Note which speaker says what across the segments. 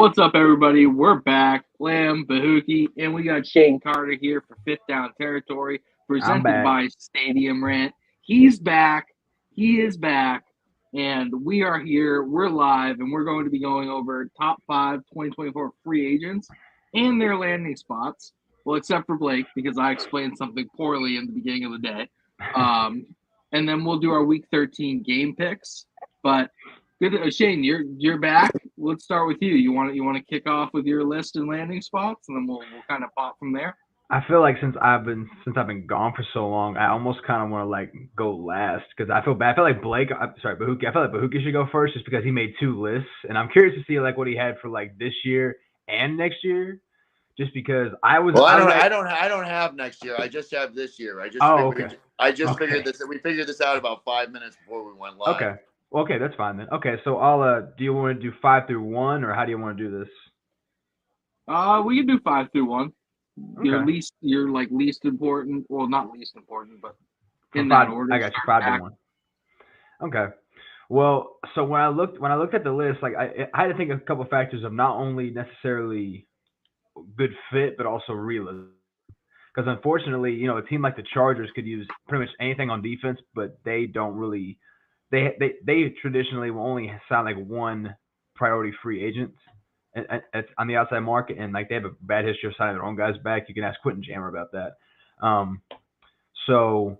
Speaker 1: What's up, everybody? We're back. Lamb, Bahookie, and we got Shane Carter here for Fifth Down Territory,
Speaker 2: I'm
Speaker 1: presented
Speaker 2: back.
Speaker 1: by Stadium Rant. He's back. He is back. And we are here. We're live, and we're going to be going over top five 2024 free agents and their landing spots. Well, except for Blake, because I explained something poorly in the beginning of the day. And then we'll do our Week 13 game picks. But good, Shane, you're back. Let's start with you. You want to kick off with your list and landing spots, and then we'll kind of pop from there.
Speaker 2: I feel like since I've been gone for so long, I almost kind of want to like go last because I feel bad. I feel like Bahookie. I feel like Bahookie should go first just because he made two lists, and I'm curious to see like what he had for like this year and next year. Just because
Speaker 3: Well, I
Speaker 2: I was
Speaker 3: don't,
Speaker 2: like,
Speaker 3: I don't, I don't have next year. I just have this year.
Speaker 2: oh, okay,
Speaker 3: I just
Speaker 2: okay,
Speaker 3: figured this. We figured this out about 5 minutes before we went live.
Speaker 2: okay, well, okay, that's fine then. Okay, so I'll do you want to do 5 through 1 or how do you want to do this?
Speaker 1: We can do 5 through 1.
Speaker 2: Okay,
Speaker 1: Your like least important. Well, not least important, but
Speaker 2: from
Speaker 1: in that
Speaker 2: five,
Speaker 1: order.
Speaker 2: I got you
Speaker 1: Start
Speaker 2: 5 to
Speaker 1: back.
Speaker 2: 1. Okay. Well, so when I looked at the list, like I had to think of a couple of factors of not only necessarily good fit, but also realism. Because unfortunately, a team like the Chargers could use pretty much anything on defense, but they don't really. They traditionally will only sign like one priority free agent on the outside market, and like they have a bad history of signing their own guys back. You can ask Quentin Jammer about that. Um, so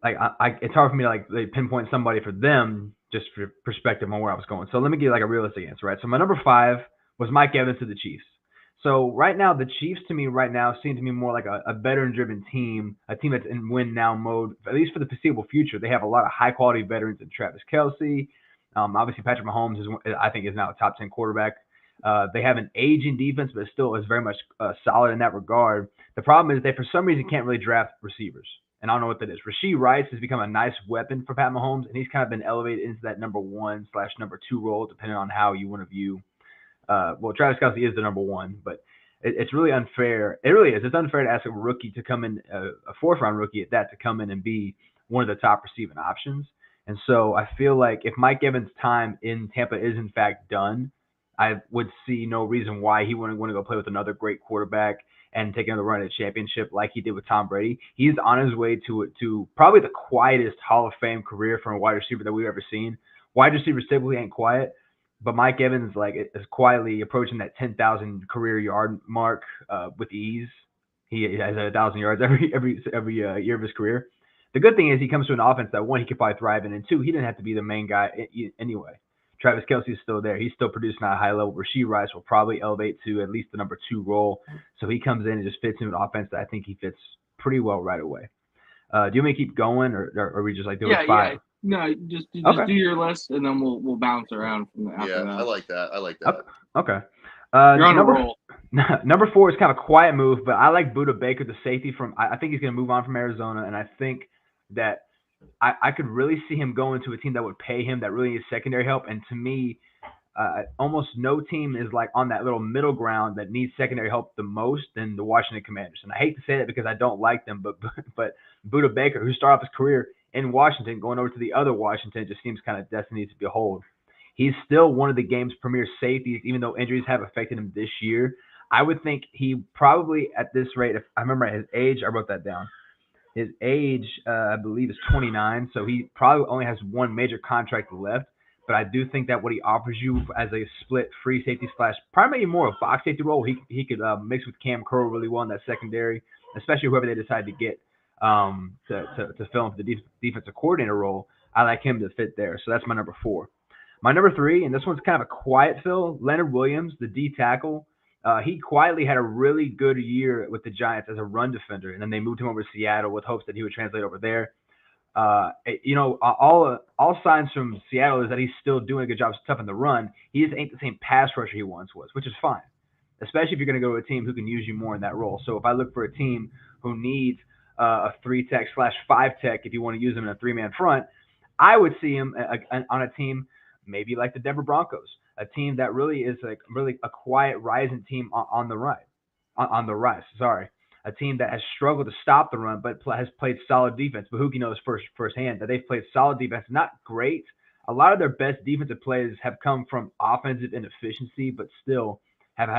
Speaker 2: like it's hard for me to like pinpoint somebody for them just for perspective on where I was going. So let me give you like a realistic answer, right? So my number 5 was Mike Evans to the Chiefs. So right now the Chiefs to me right now seem to me more like a veteran driven team, a team that's in win now mode, at least for the foreseeable future. They have a lot of high quality veterans in Travis Kelsey. Obviously Patrick Mahomes I think is now a top 10 quarterback. They have an aging defense, but still is very much solid in that regard. The problem is they for some reason can't really draft receivers and I don't know what that is. Rasheed Rice has become a nice weapon for Pat Mahomes, and he's kind of been elevated into that number 1/number 2 role, depending on how you want to view. Well, Travis Kelsey is the number 1, but it's really unfair. It really is. It's unfair to ask a rookie to come in, a fourth-round rookie at that, to come in and be one of the top receiving options. And so I feel like if Mike Evans' time in Tampa is in fact done, I would see no reason why he wouldn't want to go play with another great quarterback and take another run at a championship like he did with Tom Brady. He's on his way to probably the quietest Hall of Fame career from a wide receiver that we've ever seen. Wide receivers typically ain't quiet, but Mike Evans like is quietly approaching that 10,000 career yard mark with ease. He has 1,000 yards every year of his career. The good thing is he comes to an offense that one he could probably thrive in, and two he didn't have to be the main guy anyway. Travis Kelsey is still there. He's still producing at a high level. Rasheed Rice will probably elevate to at least the number 2 role. So he comes in and just fits into an offense that I think he fits pretty well right away. Do you want me to keep going, or are we just like doing
Speaker 1: Yeah,
Speaker 2: 5?
Speaker 1: yeah. No, just
Speaker 2: Okay.
Speaker 1: do your list, and then we'll bounce around from after
Speaker 3: Yeah, I
Speaker 1: that.
Speaker 3: like that. I like
Speaker 2: Okay.
Speaker 3: that.
Speaker 2: Okay.
Speaker 1: You're on a
Speaker 2: Number
Speaker 1: roll.
Speaker 2: number 4 is kind of a quiet move, but I like Buda Baker, the safety from. I think he's going to move on from Arizona, and I think that I could really see him going to a team that would pay him that really needs secondary help. And to me, almost no team is like on that little middle ground that needs secondary help the most than the Washington Commanders. And I hate to say that because I don't like them, but Buda Baker, who started off his career in Washington, going over to the other Washington, just seems kind of destined to behold. He's still one of the game's premier safeties, even though injuries have affected him this year. I would think he probably at this rate, if I remember his age, I wrote that down. His age, I believe, is 29, so he probably only has one major contract left. But I do think that what he offers you as a split free safety slash primarily more a box safety role, he could mix with Cam Curl really well in that secondary, especially whoever they decide to get to fill in for the defensive coordinator role. I like him to fit there. So that's my number 4. My number 3, and this one's kind of a quiet fill, Leonard Williams, the D tackle. He quietly had a really good year with the Giants as a run defender, and then they moved him over to Seattle with hopes that he would translate over there. All signs from Seattle is that he's still doing a good job stuffing the run. He just ain't the same pass rusher he once was, which is fine, especially if you're going to go to a team who can use you more in that role. So if I look for a team who needs a 3 tech slash 5 tech, if you want to use him in a 3-man front, I would see him on a team maybe like the Denver Broncos, a team that really is like really a quiet rising team on the right, on the rise. Sorry, a team that has struggled to stop the run, but has played solid defense. Bahookie knows firsthand that they've played solid defense, not great, a lot of their best defensive plays have come from offensive inefficiency, but still have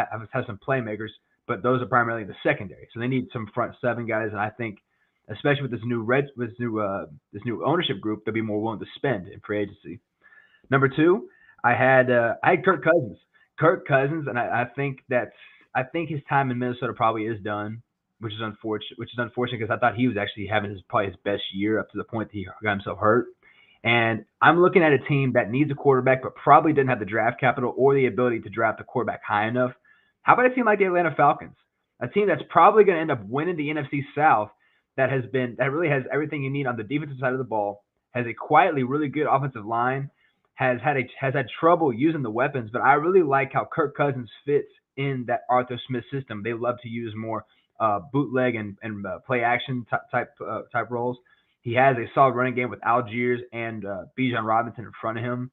Speaker 2: some playmakers. But those are primarily the secondary, so they need some front seven guys. And I think, especially with this new ownership group, they'll be more willing to spend in free agency. Number two, I had Kirk Cousins. Kirk Cousins, and I think his time in Minnesota probably is done, which is unfortunate. Which is unfortunate because I thought he was actually having probably his best year up to the point that he got himself hurt. And I'm looking at a team that needs a quarterback, but probably didn't have the draft capital or the ability to draft a quarterback high enough. How about a team like the Atlanta Falcons? A team that's probably going to end up winning the NFC South that really has everything you need on the defensive side of the ball, has a quietly really good offensive line, has had trouble using the weapons, but I really like how Kirk Cousins fits in that Arthur Smith system. They love to use more bootleg and play action type roles. He has a solid running game with Algiers and Bijan Robinson in front of him,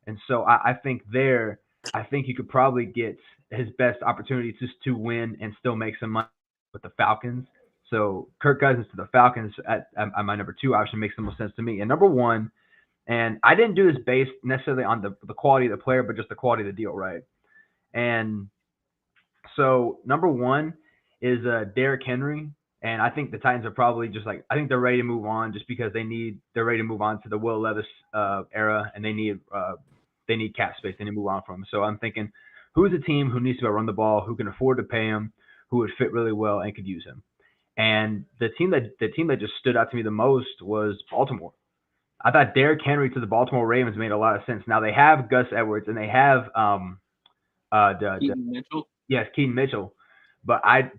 Speaker 2: and so I think he could probably get his best opportunity just to win and still make some money with the Falcons. So Kirk Cousins to the Falcons at my number two option makes the most sense to me. And number one, and I didn't do this based necessarily on the quality of the player, but just the quality of the deal, right? And so number one is Derrick Henry. And I think the Titans are probably I think they're ready to move on just because they're ready to move on to the Will Levis era, and they need cap space. They need to move on from him. So I'm thinking, who's a team who needs to run the ball, who can afford to pay him, who would fit really well and could use him? And the team that just stood out to me the most was Baltimore. I thought Derrick Henry to the Baltimore Ravens made a lot of sense. Now they have Gus Edwards and they have
Speaker 1: Keaton Mitchell.
Speaker 2: Yes, Keaton Mitchell. But I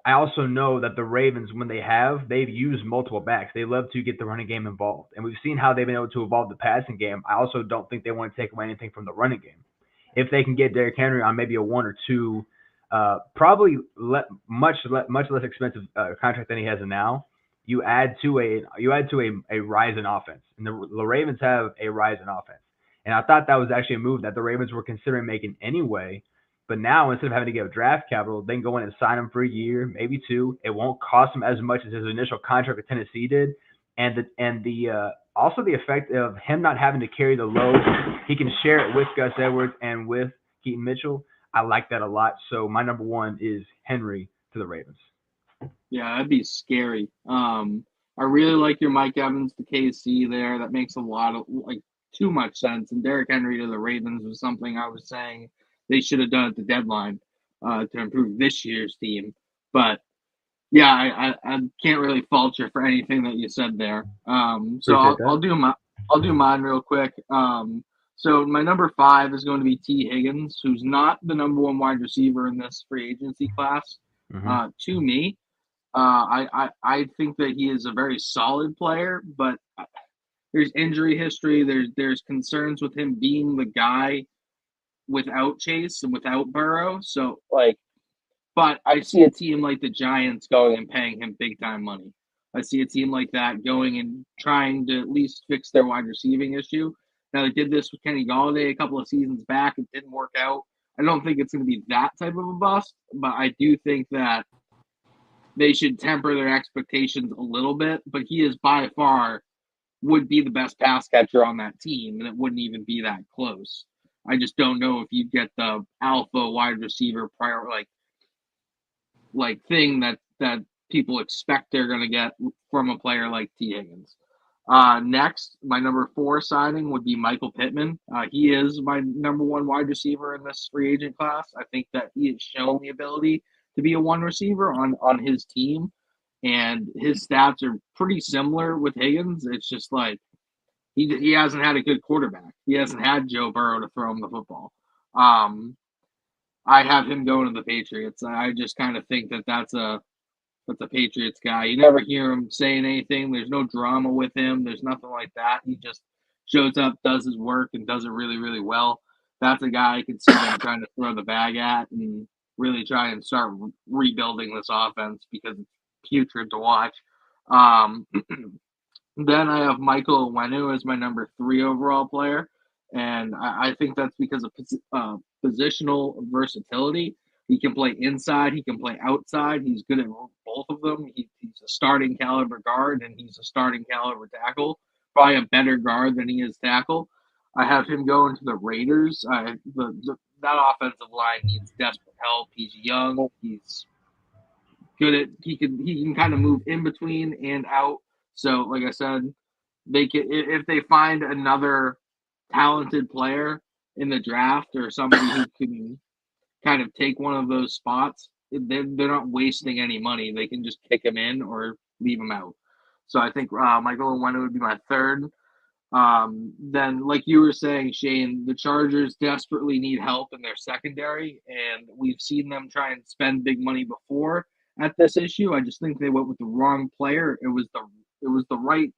Speaker 2: also know that the Ravens, when they've used multiple backs. They love to get the running game involved. And we've seen how they've been able to evolve the passing game. I also don't think they want to take away anything from the running game. If they can get Derrick Henry on maybe a one or two, probably much less expensive contract than he has now, you add to a rising offense. And the Ravens have a rising offense. And I thought that was actually a move that the Ravens were considering making anyway. But now, instead of having to give draft capital, they can go in and sign him for a year, maybe two. It won't cost him as much as his initial contract with Tennessee did. And also the effect of him not having to carry the load. He can share it with Gus Edwards and with Keaton Mitchell. I like that a lot. So my number one is Henry to the Ravens.
Speaker 1: Yeah, that'd be scary. I really like your Mike Evans to KC there. That makes a lot of too much sense. And Derrick Henry to the Ravens was something I was saying they should have done at the deadline to improve this year's team. But yeah, I can't really fault you for anything that you said there. So I'll do mine real quick. So my number 5 is going to be T. Higgins, who's not the number one wide receiver in this free agency class. To me, I think that he is a very solid player, but there's injury history. There's concerns with him being the guy without Chase and without Burrow. So but I see a team like the Giants going and paying him big time money. I see a team like that going and trying to at least fix their wide receiving issue. Now they did this with Kenny Golladay a couple of seasons back. It didn't work out. I don't think it's going to be that type of a bust, but I do think that they should temper their expectations a little bit. But he is by far would be the best pass catcher on that team, and it wouldn't even be that close. I just don't know if you get the alpha wide receiver prior thing that people expect they're going to get from a player like T. Higgins. Next, my number 4 signing would be Michael Pittman. He is my number 1 wide receiver in this free agent class. I think that he has shown the ability to be a one receiver on his team, and his stats are pretty similar with Higgins. It's just he hasn't had a good quarterback. He hasn't had Joe Burrow to throw him the football. I have him going to the Patriots. I just kind of think that's a Patriots guy. You never hear him saying anything. There's no drama with him. There's nothing like that. He just shows up, does his work, and does it really, really well. That's a guy I could see them trying to throw the bag at and really try and start rebuilding this offense because it's putrid to watch. Then I have Michael Onwenu as my number 3 overall player, and I think that's because of positional versatility. He can play inside. He can play outside. He's good at both of them. He's a starting caliber guard, and he's a starting caliber tackle. probably a better guard than he is tackle. I have him going to the Raiders. That offensive line needs desperate help. He's young. He's good at he can kind of move in between and out. So, like I said, they can if they find another talented player in the draft or somebody who can kind of take one of those spots, they're not wasting any money. They can just kick him in or leave him out. So I think Michael Onwenu would be my third. Then, like you were saying, Shane, the Chargers desperately need help in their secondary, and we've seen them try and spend big money before at this issue. I just think they went with the wrong player. It was the right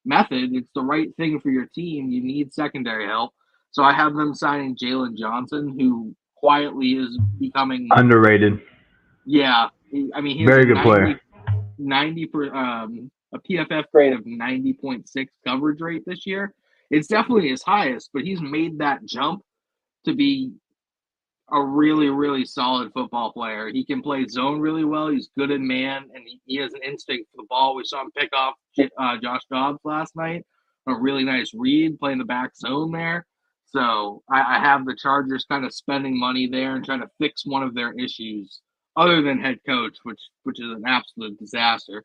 Speaker 1: method. It's the right thing for your team. You need secondary help. So I have them signing Jalen Johnson, who quietly is becoming
Speaker 2: Underrated.
Speaker 1: yeah. I mean, he has
Speaker 2: Very
Speaker 1: a
Speaker 2: good player.
Speaker 1: 90 a PFF grade of 90.6 coverage rate this year. It's definitely his highest, but he's made that jump to be a really, really solid football player. He can play zone really well. He's good in man, and he has an instinct for the ball. We saw him pick off Josh Dobbs last night. A really nice read, playing the back zone there. So I have the Chargers kind of spending money there and trying to fix one of their issues, other than head coach, which is an absolute disaster.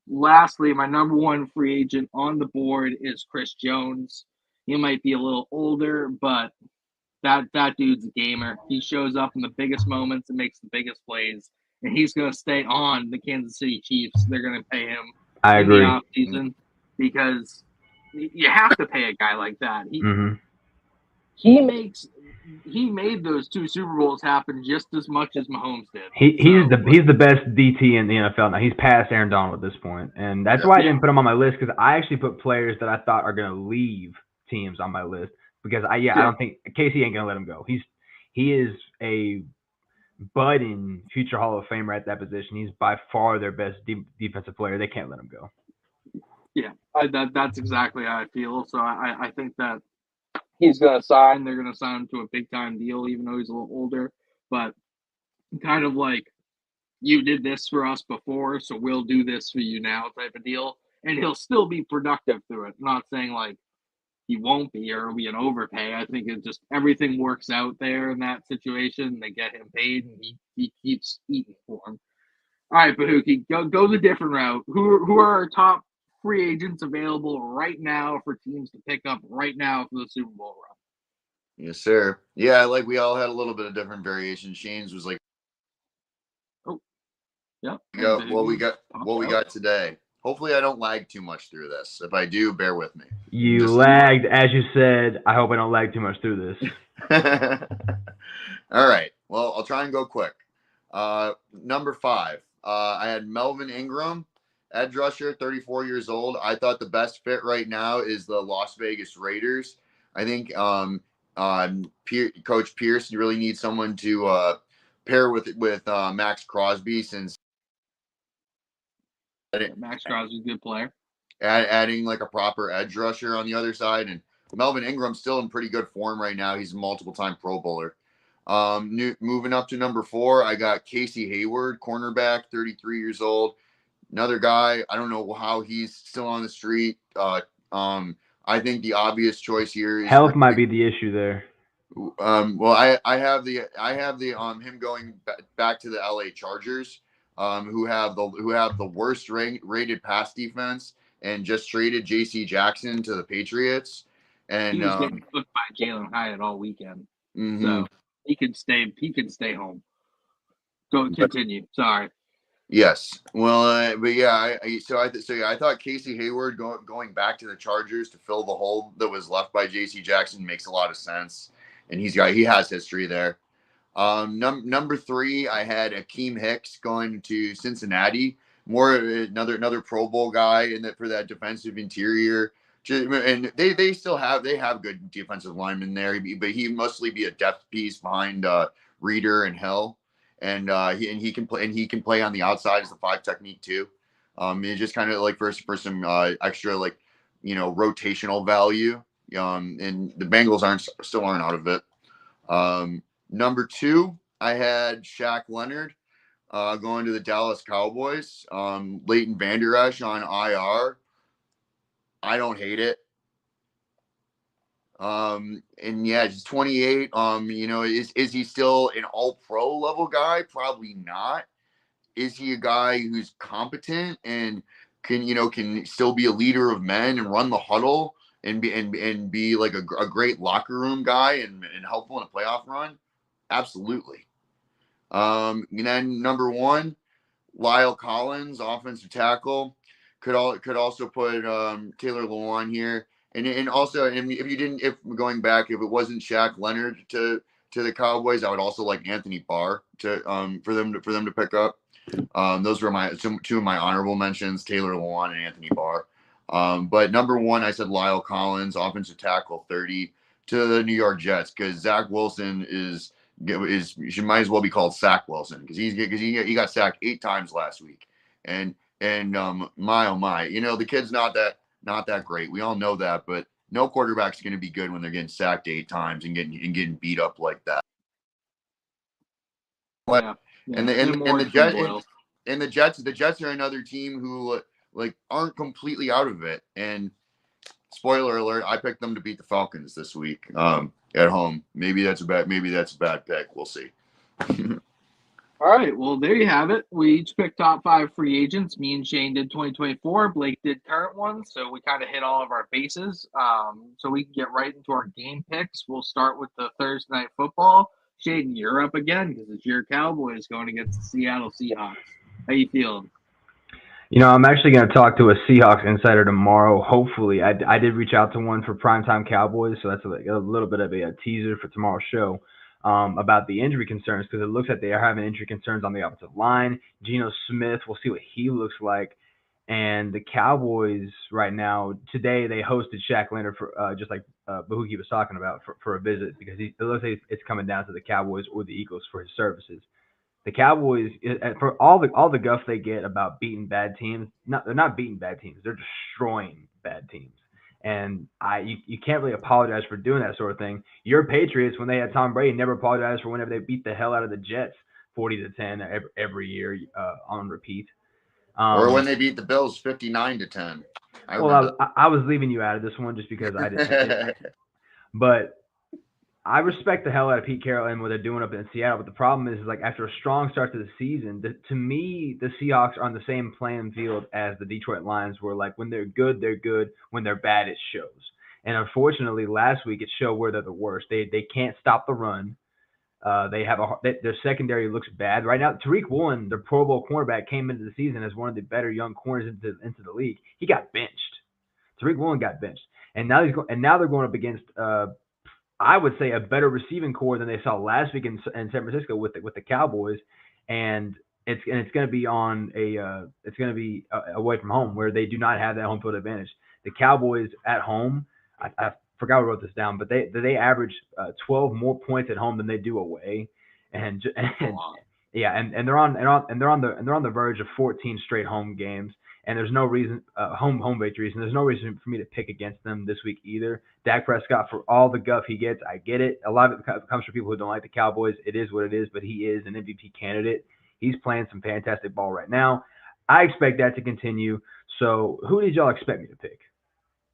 Speaker 1: Lastly, my number one free agent on the board is Chris Jones. He might be a little older, but that dude's a gamer. He shows up in the biggest moments and makes the biggest plays, and he's going to stay on the Kansas City Chiefs. They're going to pay him
Speaker 2: I
Speaker 1: in
Speaker 2: agree.
Speaker 1: the offseason because you have to pay a guy like that. He made those 2 Super Bowls happen just as much as Mahomes did.
Speaker 2: He's the best DT in the NFL now. He's past Aaron Donald at this point, and that's why I didn't put him on my list, because I actually put players that I thought are going to leave teams on my list, because I don't think Casey ain't going to let him go. He is a budding future Hall of Famer at that position. He's by far their best defensive player. They can't let him go.
Speaker 1: Yeah, that's exactly how I feel. So I think that he's going to sign. They're going to sign him to a big-time deal, even though he's a little older. But kind of like, you did this for us before, so we'll do this for you now type of deal. And he'll still be productive through it. I'm not saying, like, he won't be or it'll be an overpay. I think it just everything works out there in that situation. They get him paid, and he keeps eating for him. All right, Bahookie, go the different route. Who are our top free agents available right now for teams to pick up right now for the Super Bowl run?
Speaker 3: Yes, sir. Yeah, like we all had a little bit of different variation. Shane's was like,
Speaker 1: yeah.
Speaker 3: What we got today. Hopefully, I don't lag too much through this. If I do, bear with me.
Speaker 2: You lagged, as you said. I hope I don't lag too much through this.
Speaker 3: All right. Well, I'll try and go quick. Number 5. I had Melvin Ingram, edge rusher, 34 years old. I thought the best fit right now is the Las Vegas Raiders. I think Coach Pierce, you really need someone to pair with Max Crosby, since
Speaker 1: Max Crosby's a good player.
Speaker 3: Adding like a proper edge rusher on the other side, and Melvin Ingram's still in pretty good form right now. He's a multiple-time Pro Bowler. Moving up to number 4, I got Casey Hayward, cornerback, 33 years old. Another guy, I don't know how he's still on the street. I think the obvious choice here is
Speaker 2: health might be the issue there.
Speaker 3: Well, I have the him going back to the LA Chargers, who have the worst rated pass defense, and just traded J.C. Jackson to the Patriots. And
Speaker 1: he was getting cooked by Jalen Hyatt all weekend, so he could stay home. Continue. Sorry.
Speaker 3: Yes. Well, but yeah, I thought Casey Hayward going back to the Chargers to fill the hole that was left by J.C. Jackson makes a lot of sense, and he has history there. Number 3, I had Akeem Hicks going to Cincinnati. Another Pro Bowl guy for that defensive interior. And they still have good defensive linemen there, but he mostly be a depth piece behind Reeder and Hill. And he can play on the outside as the 5 technique too. It's just kind of like for some extra rotational value. And the Bengals still aren't out of it. Number 2, I had Shaq Leonard going to the Dallas Cowboys. Leighton Vander Esch on IR. I don't hate it. And yeah, just 28. Is he still an all pro level guy? Probably not. Is he a guy who's competent and can still be a leader of men and run the huddle and be like a great locker room guy and helpful in a playoff run? Absolutely. And then number one, Lyle Collins, offensive tackle, could also put Taylor Lewan here, and also, and if going back, if it wasn't Shaq Leonard to the Cowboys, I would also like Anthony Barr to for them to pick up. Those were two of my honorable mentions: Taylor Lewan and Anthony Barr. But number one, I said Lyle Collins, offensive tackle, 30 to the New York Jets, because Zach Wilson she might as well be called Sack Wilson because he got sacked 8 times last week, and my oh my, the kid's not that great. We all know that, but no quarterback's going to be good when they're getting sacked 8 times and getting beat up like that.
Speaker 1: Yeah.
Speaker 3: And the Jets are another team who like aren't completely out of it. And spoiler alert, I picked them to beat the Falcons this week at home. Maybe that's a bad pick. We'll see.
Speaker 1: All right, well, there you have it. We each picked top 5 free agents. Me and Shane did 2024. Blake did current ones, so we kind of hit all of our bases. So we can get right into our game picks. We'll start with the Thursday night football. Shane, you're up again because it's your Cowboys going against the Seattle Seahawks. How you feeling?
Speaker 2: I'm actually going to talk to a Seahawks insider tomorrow. Hopefully, I did reach out to one for Primetime Cowboys, so that's a little bit of a teaser for tomorrow's show. About the injury concerns, because it looks like they are having injury concerns on the offensive line. Geno Smith, we'll see what he looks like. And the Cowboys right now, today they hosted Shaq Leonard for just like Bahookie was talking about for a visit, because it looks like it's coming down to the Cowboys or the Eagles for his services. The Cowboys, for all the guff they get about beating bad teams, they're not beating bad teams. They're destroying bad teams. And you can't really apologize for doing that sort of thing. Your Patriots, when they had Tom Brady, never apologized for whenever they beat the hell out of the Jets 40-10 every year on repeat.
Speaker 3: Or when they beat the Bills 59-10.
Speaker 2: I was leaving you out of this one just because I didn't. But I respect the hell out of Pete Carroll and what they're doing up in Seattle. But the problem is like after a strong start to the season, to me, the Seahawks are on the same playing field as the Detroit Lions were. Like when they're good, they're good. When they're bad, it shows. And unfortunately, last week it showed where they're the worst. They can't stop the run. Their secondary looks bad right now. Tariq Woolen, their Pro Bowl cornerback, came into the season as one of the better young corners into the league. He got benched. Tariq Woolen got benched, and now they're going up against I would say a better receiving core than they saw last week in San Francisco with the Cowboys, and it's going to be away from home where they do not have that home field advantage. The Cowboys at home, I forgot I wrote this down, but they average 12 more points at home than they do away, and they're on the verge of 14 straight home games. And there's no reason home victories, and there's no reason for me to pick against them this week either. Dak Prescott, for all the guff he gets, I get it. A lot of it comes from people who don't like the Cowboys. It is what it is, but he is an MVP candidate. He's playing some fantastic ball right now. I expect that to continue. So, who did y'all expect me to pick?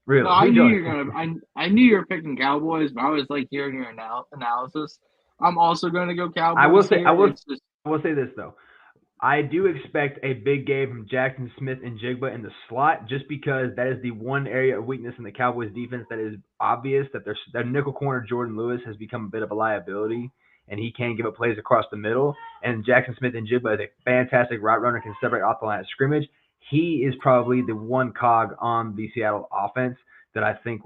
Speaker 2: Really?
Speaker 1: No, I knew you were picking Cowboys, but I was like hearing your analysis. I'm also going to go Cowboys.
Speaker 2: I will say this though. I do expect a big game from Jackson Smith and Jigba in the slot, just because that is the one area of weakness in the Cowboys defense that is obvious, that their nickel corner Jordan Lewis has become a bit of a liability, and he can give up plays across the middle. And Jackson Smith and Jigba is a fantastic route runner, can separate off the line of scrimmage. He is probably the one cog on the Seattle offense that I could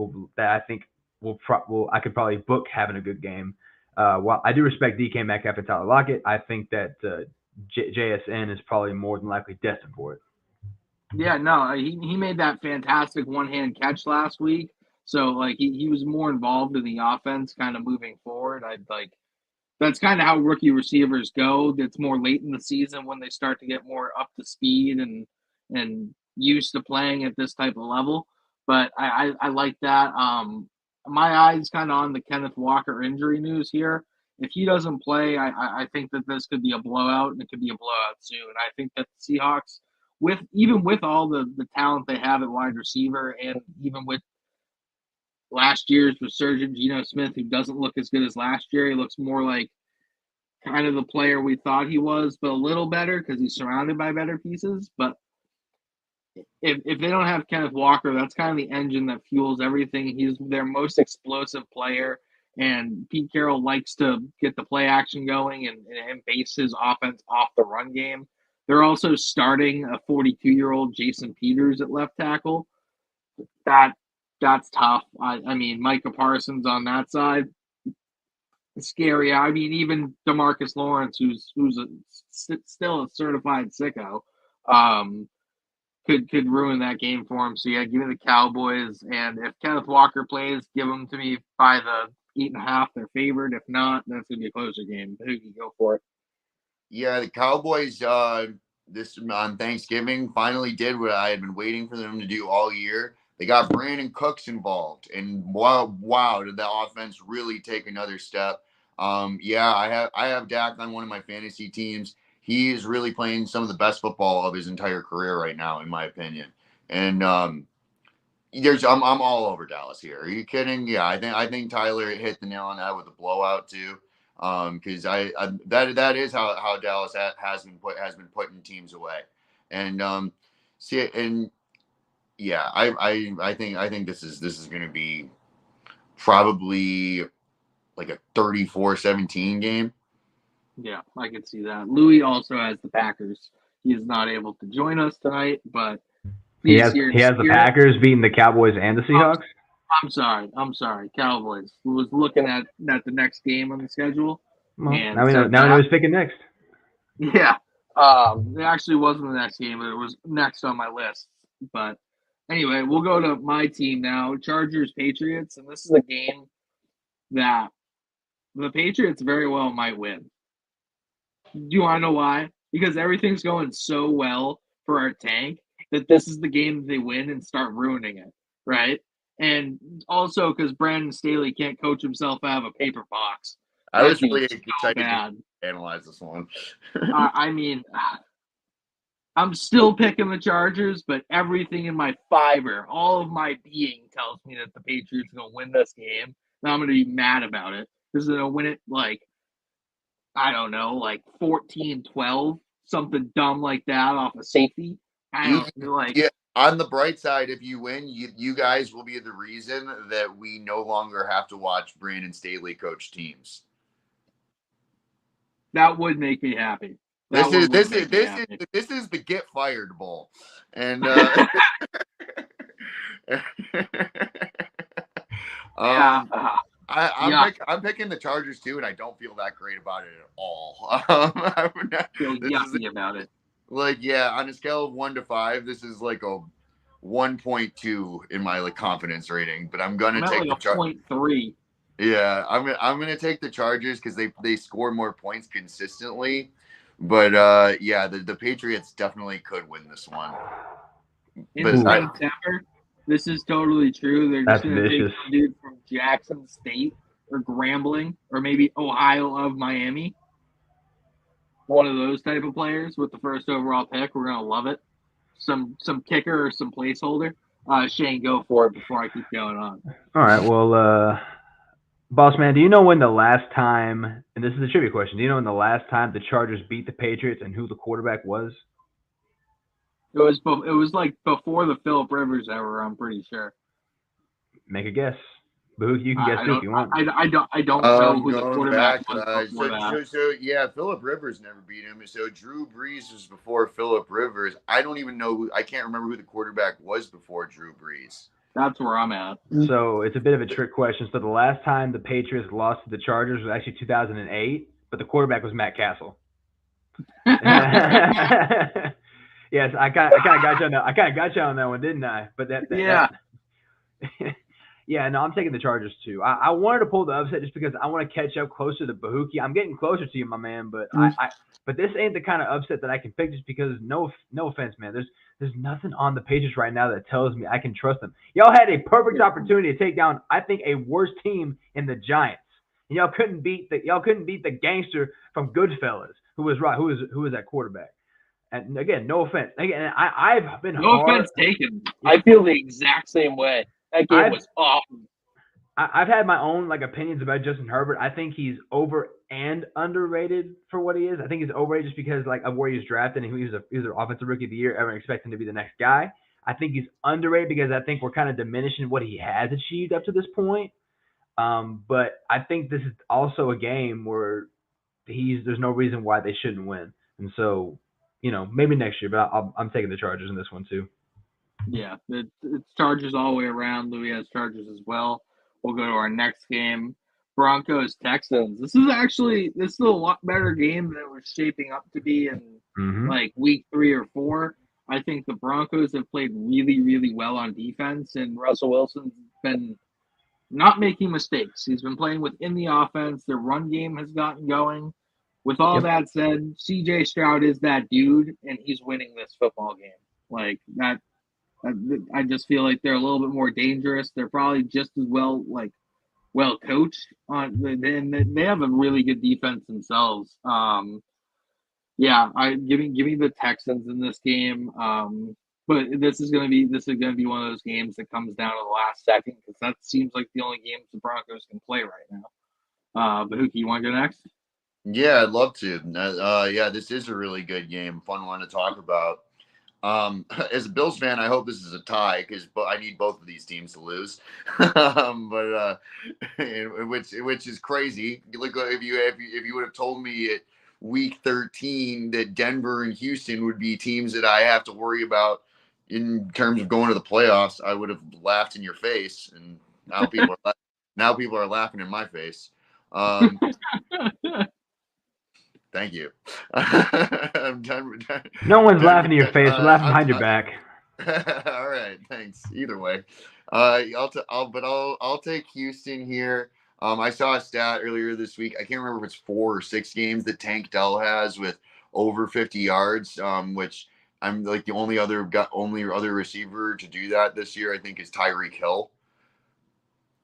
Speaker 2: probably book having a good game. While I do respect DK Metcalf and Tyler Lockett, I think that JSN is probably more than likely destined for it.
Speaker 1: Yeah, no, he made that fantastic one-hand catch last week. So like he was more involved in the offense kind of moving forward. That's kind of how rookie receivers go. It's more late in the season when they start to get more up to speed and used to playing at this type of level. But I like that. My eyes kind of on the Kenneth Walker injury news here. If he doesn't play, I think that this could be a blowout, and it could be a blowout soon. I think that the Seahawks even with all the talent they have at wide receiver, and even with last year's resurgent Geno Smith, who doesn't look as good as last year, he looks more like kind of the player we thought he was, but a little better because he's surrounded by better pieces. But if they don't have Kenneth Walker, that's kind of the engine that fuels everything. He's their most explosive player, and Pete Carroll likes to get the play action going and base his offense off the run game. They're also starting a 42-year-old Jason Peters at left tackle. That's tough. I mean, Micah Parsons on that side, scary. I mean, even DeMarcus Lawrence, who's still a certified sicko, could ruin that game for him. So yeah, give me the Cowboys. And if Kenneth Walker plays, give them to me by the 8.5. They're favored. If not, that's gonna be a closer game. Who can go for it?
Speaker 3: Yeah, the Cowboys this on Thanksgiving finally did what I had been waiting for them to do all year. They got Brandon Cooks involved, and wow, did that offense really take another step? Yeah, I have Dak on one of my fantasy teams. He is really playing some of the best football of his entire career right now, in my opinion. And I'm all over Dallas here. Are you kidding? Yeah, I think Tyler hit the nail on that with a blowout too. Because that is how Dallas has been putting teams away, and yeah, I think this is going to be probably like a 34-17 game.
Speaker 1: Yeah, I can see that. Louis also has the Packers. He is not able to join us tonight, but
Speaker 2: he has the Packers beating the Cowboys and the Seahawks.
Speaker 1: I'm sorry. Cowboys. Who was looking at the next game on the schedule.
Speaker 2: Well, now we know who's picking next.
Speaker 1: Yeah. It actually wasn't the next game, but it was next on my list. But anyway, we'll go to my team now, Chargers Patriots, and this is a game that the Patriots very well might win. Do you want to know why? Because everything's going so well for our tank that this is the game that they win and start ruining it, right? And also because Brandon Staley can't coach himself out of a paper box.
Speaker 3: I was really excited to analyze this one.
Speaker 1: I mean, I'm still picking the Chargers, but everything in my fiber, all of my being tells me that the Patriots are going to win this game. And I'm going to be mad about it. Because they're going to win it like, I don't know, like 14-12, something dumb like that off a safety.
Speaker 3: Yeah. On the bright side, if you win, you guys will be the reason that we no longer have to watch Brandon Staley coach teams.
Speaker 1: That would make me happy.
Speaker 3: This is the get fired bowl, and I'm picking the Chargers too, and I don't feel that great about it at all.
Speaker 1: I feel yucky about it.
Speaker 3: Like, yeah, on a scale of 1 to 5, this is like a 1.2 in my confidence rating. But I'm gonna take
Speaker 1: like a 0.3.
Speaker 3: Yeah, I'm gonna take the Chargers because they score more points consistently. But yeah, the Patriots definitely could win this one.
Speaker 1: In September, this is totally true. They're just gonna take a dude from Jackson State or Grambling or maybe Ohio of Miami. One of those type of players with the first overall pick. We're gonna love it. Some kicker or some placeholder. Shane, go for it before I keep going on.
Speaker 2: All right. Well, Boss Man, do you know when the last time, and this is a trivia question, do you know when the last time the Chargers beat the Patriots and who the quarterback was?
Speaker 1: It was like before the Phillip Rivers era, I'm pretty sure.
Speaker 2: Make a guess. Bahookie, you can guess too if you want.
Speaker 1: I don't know who the quarterback was before that.
Speaker 3: So yeah, Phillip Rivers never beat him. So Drew Brees was before Phillip Rivers. I don't even know I can't remember who the quarterback was before Drew Brees.
Speaker 1: That's where I'm at.
Speaker 2: So it's a bit of a trick question. So the last time the Patriots lost to the Chargers was actually 2008, but the quarterback was Matt Castle. Yes, I kind of got you on that. I kind of got you on that one, didn't I? But yeah, no, I'm taking the Chargers too. I wanted to pull the upset just because I want to catch up closer to Bahookie. I'm getting closer to you, my man, but but this ain't the kind of upset that I can pick just because no offense, man. There's nothing on the Patriots right now that tells me I can trust them. Y'all had a perfect opportunity to take down, I think, a worse team in the Giants. And y'all couldn't beat the gangster from Goodfellas, who was that quarterback. And again, no offense. Again, I've been
Speaker 1: No
Speaker 2: hard.
Speaker 1: offense taken.
Speaker 2: Yeah.
Speaker 4: I feel the exact same way. That game was awesome.
Speaker 2: I've had my own like opinions about Justin Herbert. I think he's over and underrated for what he is. I think he's overrated just because like of where he's drafted and he was an offensive rookie of the year. Everyone expects him to be the next guy. I think he's underrated because I think we're kind of diminishing what he has achieved up to this point. But I think this is also a game where there's no reason why they shouldn't win. And so, maybe next year, but I'm taking the Chargers in this one too.
Speaker 1: Yeah, it's Chargers all the way around. Louis has Chargers as well. We'll go to our next game, Broncos Texans. This is a lot better game than it was shaping up to be in like week 3 or 4. I think the Broncos have played really, really well on defense, and Russell Wilson's been not making mistakes. He's been playing within the offense. Their run game has gotten going. With all that said, CJ Stroud is that dude, and he's winning this football game. Like that. I just feel like they're a little bit more dangerous. They're probably just as well coached and they have a really good defense themselves. Give me the Texans in this game. But this is gonna be one of those games that comes down to the last second because that seems like the only games the Broncos can play right now. Bahookie, you want to go next?
Speaker 3: Yeah, I'd love to. This is a really good game, fun one to talk about. As a Bills fan, I hope this is a tie because I need both of these teams to lose. Which is crazy. Look, if you would have told me at week 13 that Denver and Houston would be teams that I have to worry about in terms of going to the playoffs, I would have laughed in your face. And now people are laughing in my face. Thank you. I'm done.
Speaker 2: No one's laughing in your face. We're laughing behind your back.
Speaker 3: All right. Thanks. Either way, I'll take Houston here. I saw a stat earlier this week. I can't remember if it's 4 or 6 games that Tank Dell has with over 50 yards. Which I'm like the only other receiver to do that this year. I think is Tyreek Hill.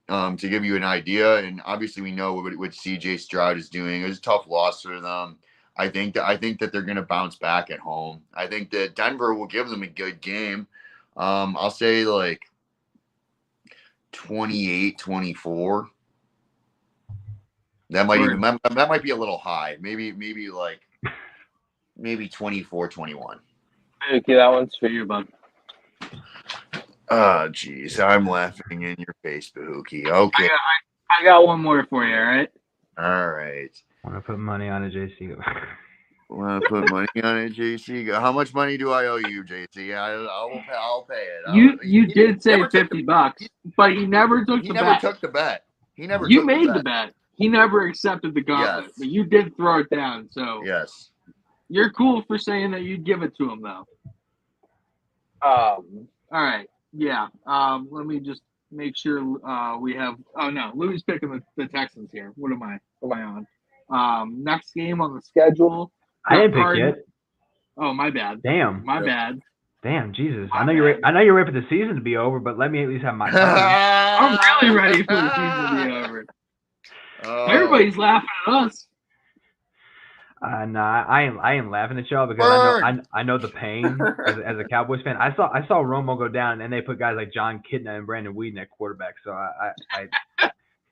Speaker 3: To give you an idea, and obviously we know what CJ Stroud is doing. It was a tough loss for them. I think that they're going to bounce back at home. I think that Denver will give them a good game. I'll say like 28-24. That might be a little high. Maybe 24-21.
Speaker 4: Okay, that one's for you, bud.
Speaker 3: Oh, geez. I'm laughing in your face, Bahookie. Okay.
Speaker 1: I got one more for you, all right?
Speaker 3: All right.
Speaker 2: Want to put money on a JC?
Speaker 3: Want to put money on it, JC? How much money do I owe you, JC? I'll pay it.
Speaker 1: You did say $50, but he never took
Speaker 3: he
Speaker 1: the
Speaker 3: never
Speaker 1: bet.
Speaker 3: took the bet.
Speaker 1: You made the bet. He never accepted the gauntlet,
Speaker 3: Yes.
Speaker 1: but you did throw it down. So
Speaker 3: Yes.
Speaker 1: You're cool for saying that you'd give it to him, though. All right. Yeah. Let me just make sure we have. Oh no, Louis picking the Texans here. What am I on? Next game on the schedule.
Speaker 2: I didn't pick yet.
Speaker 1: Oh, my bad.
Speaker 2: Damn.
Speaker 1: My bad.
Speaker 2: Damn, Jesus. I know you're ready for the season to be over, but let me at least have my time.
Speaker 1: I'm really ready for the season to be over. Everybody's laughing at us.
Speaker 2: Nah, I ain't laughing at y'all because I know the pain as a Cowboys fan. I saw Romo go down and they put guys like John Kitna and Brandon Whedon at quarterback. So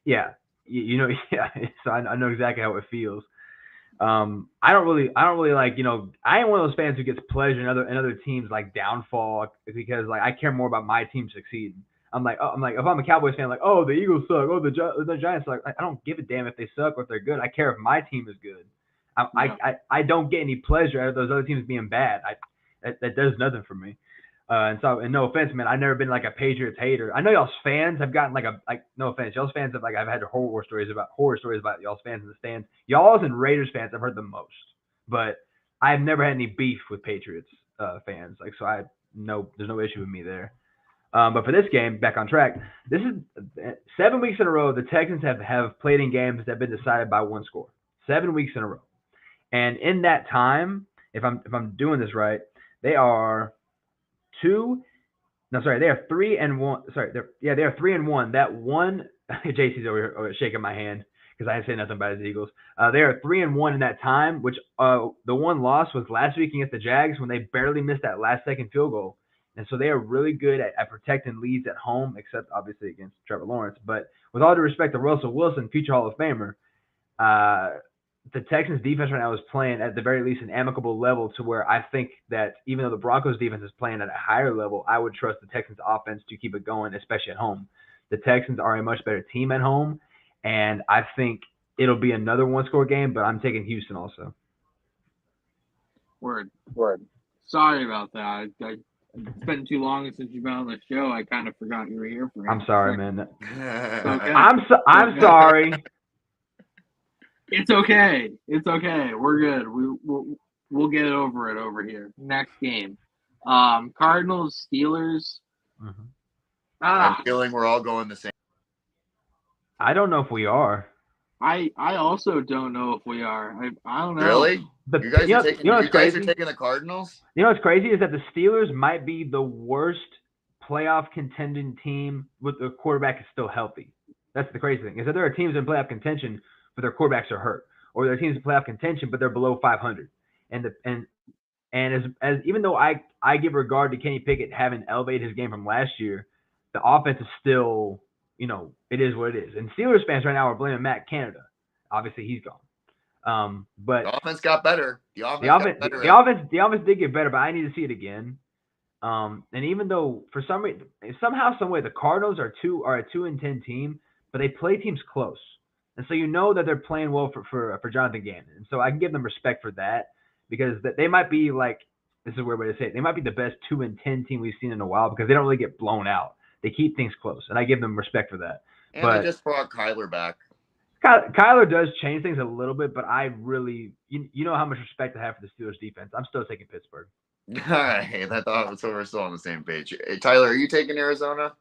Speaker 2: yeah, So I know exactly how it feels. I don't really like, I am one of those fans who gets pleasure in other teams like downfall because like I care more about my team succeeding. I'm like if I'm a Cowboys fan, like, oh, the Eagles suck, oh, the Giants suck. I don't give a damn if they suck or if they're good. I care if my team is good. I don't get any pleasure out of those other teams being bad. That does nothing for me. And no offense, man, I've never been like a Patriots hater. I know y'all's fans have gotten no offense, y'all's fans have I've had horror stories about y'all's fans in the stands. Y'all's and Raiders fans I've heard the most, but I've never had any beef with Patriots fans. There's no issue with me there. But for this game, back on track, this is 7 weeks in a row the Texans have played in games that have been decided by one score. 7 weeks in a row. And in that time, if I'm doing this right, they are 3-1. Sorry, they are 3-1. That one, JC's over here shaking my hand because I didn't say nothing about his Eagles. They are 3-1 in that time, which the one loss was last week against the Jags when they barely missed that last-second field goal. And so they are really good at protecting leads at home, except obviously against Trevor Lawrence. But with all due respect to Russell Wilson, future Hall of Famer, the Texans defense right now is playing at the very least an amicable level to where I think that even though the Broncos defense is playing at a higher level, I would trust the Texans offense to keep it going, especially at home. The Texans are a much better team at home, and I think it'll be another one-score game, but I'm taking Houston also.
Speaker 1: Word.
Speaker 4: Word.
Speaker 1: Sorry about that. It's been too long since you've been on the show. I kind of forgot you were here for.
Speaker 2: I'm sorry, man.
Speaker 1: Okay.
Speaker 2: I'm sorry.
Speaker 1: It's okay. It's okay. We're good. We'll get over it over here. Next game, Cardinals Steelers.
Speaker 2: Mm-hmm.
Speaker 3: I'm feeling we're all going the same.
Speaker 2: I don't know if we are.
Speaker 1: I also don't know if we are. I don't know.
Speaker 3: Really?
Speaker 2: But
Speaker 3: You guys are taking the Cardinals?
Speaker 2: You know what's crazy is that the Steelers might be the worst playoff contending team with the quarterback is still healthy. That's the crazy thing. Is that there are teams in playoff contention, but their quarterbacks are hurt, or there are teams in playoff contention, but they're below 500. And as even though I give regard to Kenny Pickett having elevated his game from last year, the offense is still, it is what it is. And Steelers fans right now are blaming Matt Canada. Obviously, he's gone. But
Speaker 3: the offense got better. The
Speaker 2: offense did get better, but I need to see it again. And even though for some reason, somehow, some way, the Cardinals are a 2-10 team, but they play teams close, and so that they're playing well for Jonathan Gannon, and so I can give them respect for that because they might be like, this is a weird way to say it, they might be the best 2-10 team we've seen in a while because they don't really get blown out. They keep things close, and I give them respect for that.
Speaker 3: And they just brought Kyler back.
Speaker 2: Kyler does change things a little bit, but I really, you know how much respect I have for the Steelers defense. I'm still taking Pittsburgh.
Speaker 3: All right, I thought so. We're still on the same page. Hey, Tyler, are you taking Arizona?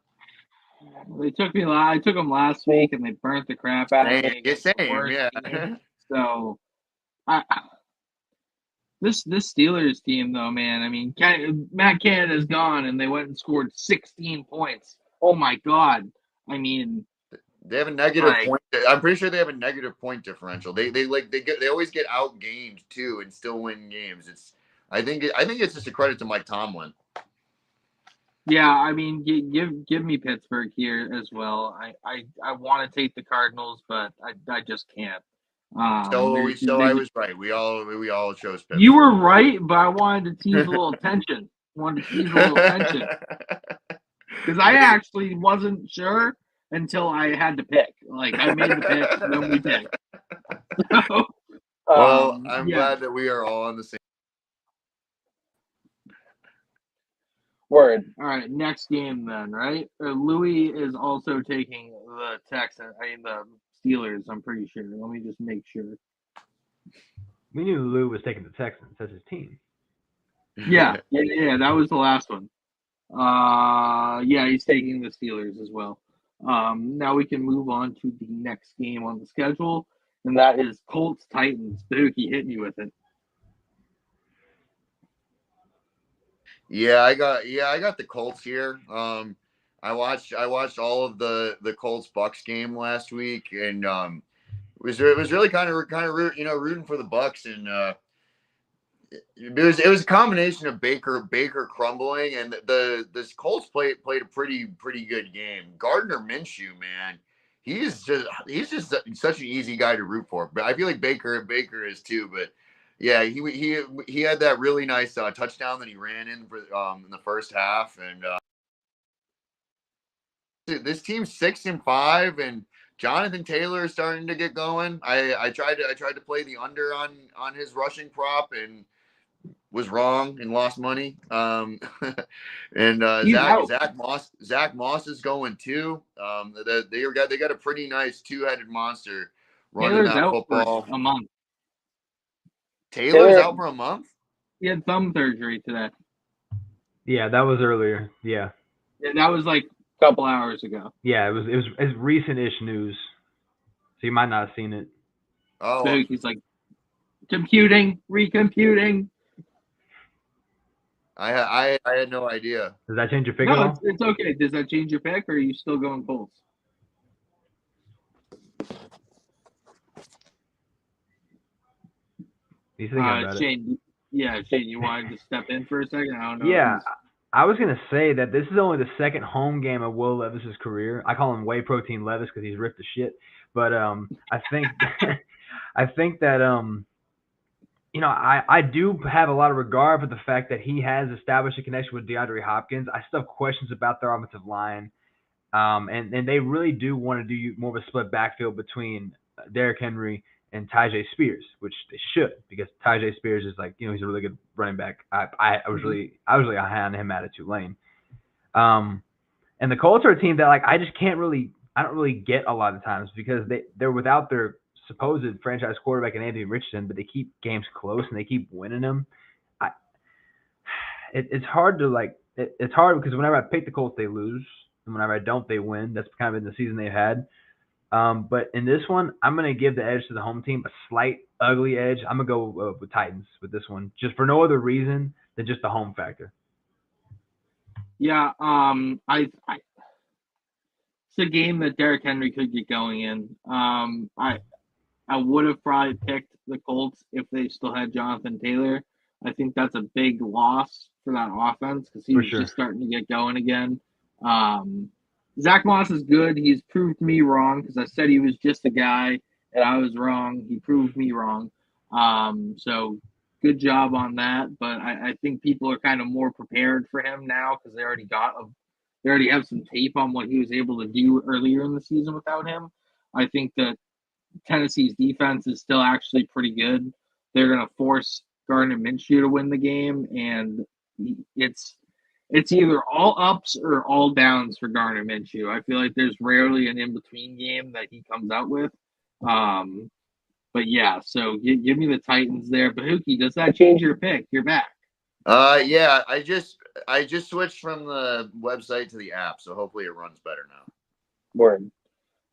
Speaker 1: They took me. I took them last week, and they burnt the crap out of me.
Speaker 3: Same, yeah.
Speaker 1: So, this Steelers team, though, man. I mean, Matt Canada's gone, and they went and scored 16 points. Oh my God! I mean,
Speaker 3: they have a negative point. I'm pretty sure they have a negative point differential. They always get outgained too, and still win games. I think it's just a credit to Mike Tomlin.
Speaker 1: Yeah, I mean, give me Pittsburgh here as well. I want to take the Cardinals, but I just can't.
Speaker 3: So I was right. We all chose Pittsburgh.
Speaker 1: You were right, but I wanted to tease a little tension. Because I actually wasn't sure until I had to pick. Like, I made the pick, and then we picked.
Speaker 3: Well, I'm glad that we are all on the same.
Speaker 4: Word.
Speaker 1: All right, next game then, right? Louis is also taking the the Steelers, I'm pretty sure. Let me just make sure.
Speaker 2: We knew Lou was taking the Texans. That's his team.
Speaker 1: Yeah, that was the last one. Yeah, he's taking the Steelers as well. Now we can move on to the next game on the schedule, and that is Colts-Titans. Bahookie, hit me with it.
Speaker 3: Yeah, I got the Colts here. I watched all of the Colts Bucks game last week, and it was really kind of rooting for the Bucks, and it was a combination of Baker crumbling, and this Colts played a pretty good game. Gardner Minshew, man, he's just such an easy guy to root for. But I feel like Baker is too, but. Yeah, he had that really nice touchdown that he ran in the first half, and this team's 6-5, and Jonathan Taylor is starting to get going. I tried to play the under on his rushing prop and was wrong and lost money. And Zach Moss is going too. They got a pretty nice two-headed monster running
Speaker 1: Taylor's
Speaker 3: that
Speaker 1: out
Speaker 3: football
Speaker 1: for a month.
Speaker 3: Taylor's out for a month?
Speaker 1: He had thumb surgery today.
Speaker 2: Yeah, that was earlier. Yeah,
Speaker 1: that was like a couple hours ago.
Speaker 2: Yeah, it was recent-ish news, so you might not have seen it.
Speaker 3: Oh,
Speaker 1: so he's like recomputing.
Speaker 3: I had no idea.
Speaker 2: Does that change your pick?
Speaker 1: No, it's okay. Does that change your pick, or are you still going Colts?
Speaker 2: He's thinking about it.
Speaker 1: Shane, you wanted to step in for a second? I don't know.
Speaker 2: Yeah, I was gonna say that this is only the second home game of Will Levis's career. I call him Whey Protein Levis because he's ripped to shit. But I think I think that I do have a lot of regard for the fact that he has established a connection with DeAndre Hopkins. I still have questions about their offensive line. And they really do want to do more of a split backfield between Derrick Henry and Tyjae Spears, which they should, because Tyjae Spears is he's a really good running back. I was really high on him at Tulane. And the Colts are a team that I don't really get a lot of times because they're without their supposed franchise quarterback in Anthony Richardson, but they keep games close and they keep winning them. It's hard to it's hard because whenever I pick the Colts, they lose. And whenever I don't, they win. That's kind of been the season they've had. But in this one, I'm going to give the edge to the home team, a slight ugly edge. I'm going to go with Titans with this one, just for no other reason than just the home factor.
Speaker 1: Yeah, it's a game that Derrick Henry could get going in. I would have probably picked the Colts if they still had Jonathan Taylor. I think that's a big loss for that offense because he was just starting to get going again. Zach Moss is good. He's proved me wrong because I said he was just a guy and I was wrong. He proved me wrong. So good job on that. But I think people are kind of more prepared for him now because they already have some tape on what he was able to do earlier in the season without him. I think that Tennessee's defense is still actually pretty good. They're going to force Gardner Minshew to win the game, and it's either all ups or all downs for Gardner Minshew. I feel like there's rarely an in-between game that he comes out with. But yeah, so give me the Titans there. Bahookie, does that change your pick? You're back.
Speaker 3: Yeah, I just switched from the website to the app, so hopefully it runs better now.
Speaker 4: Word.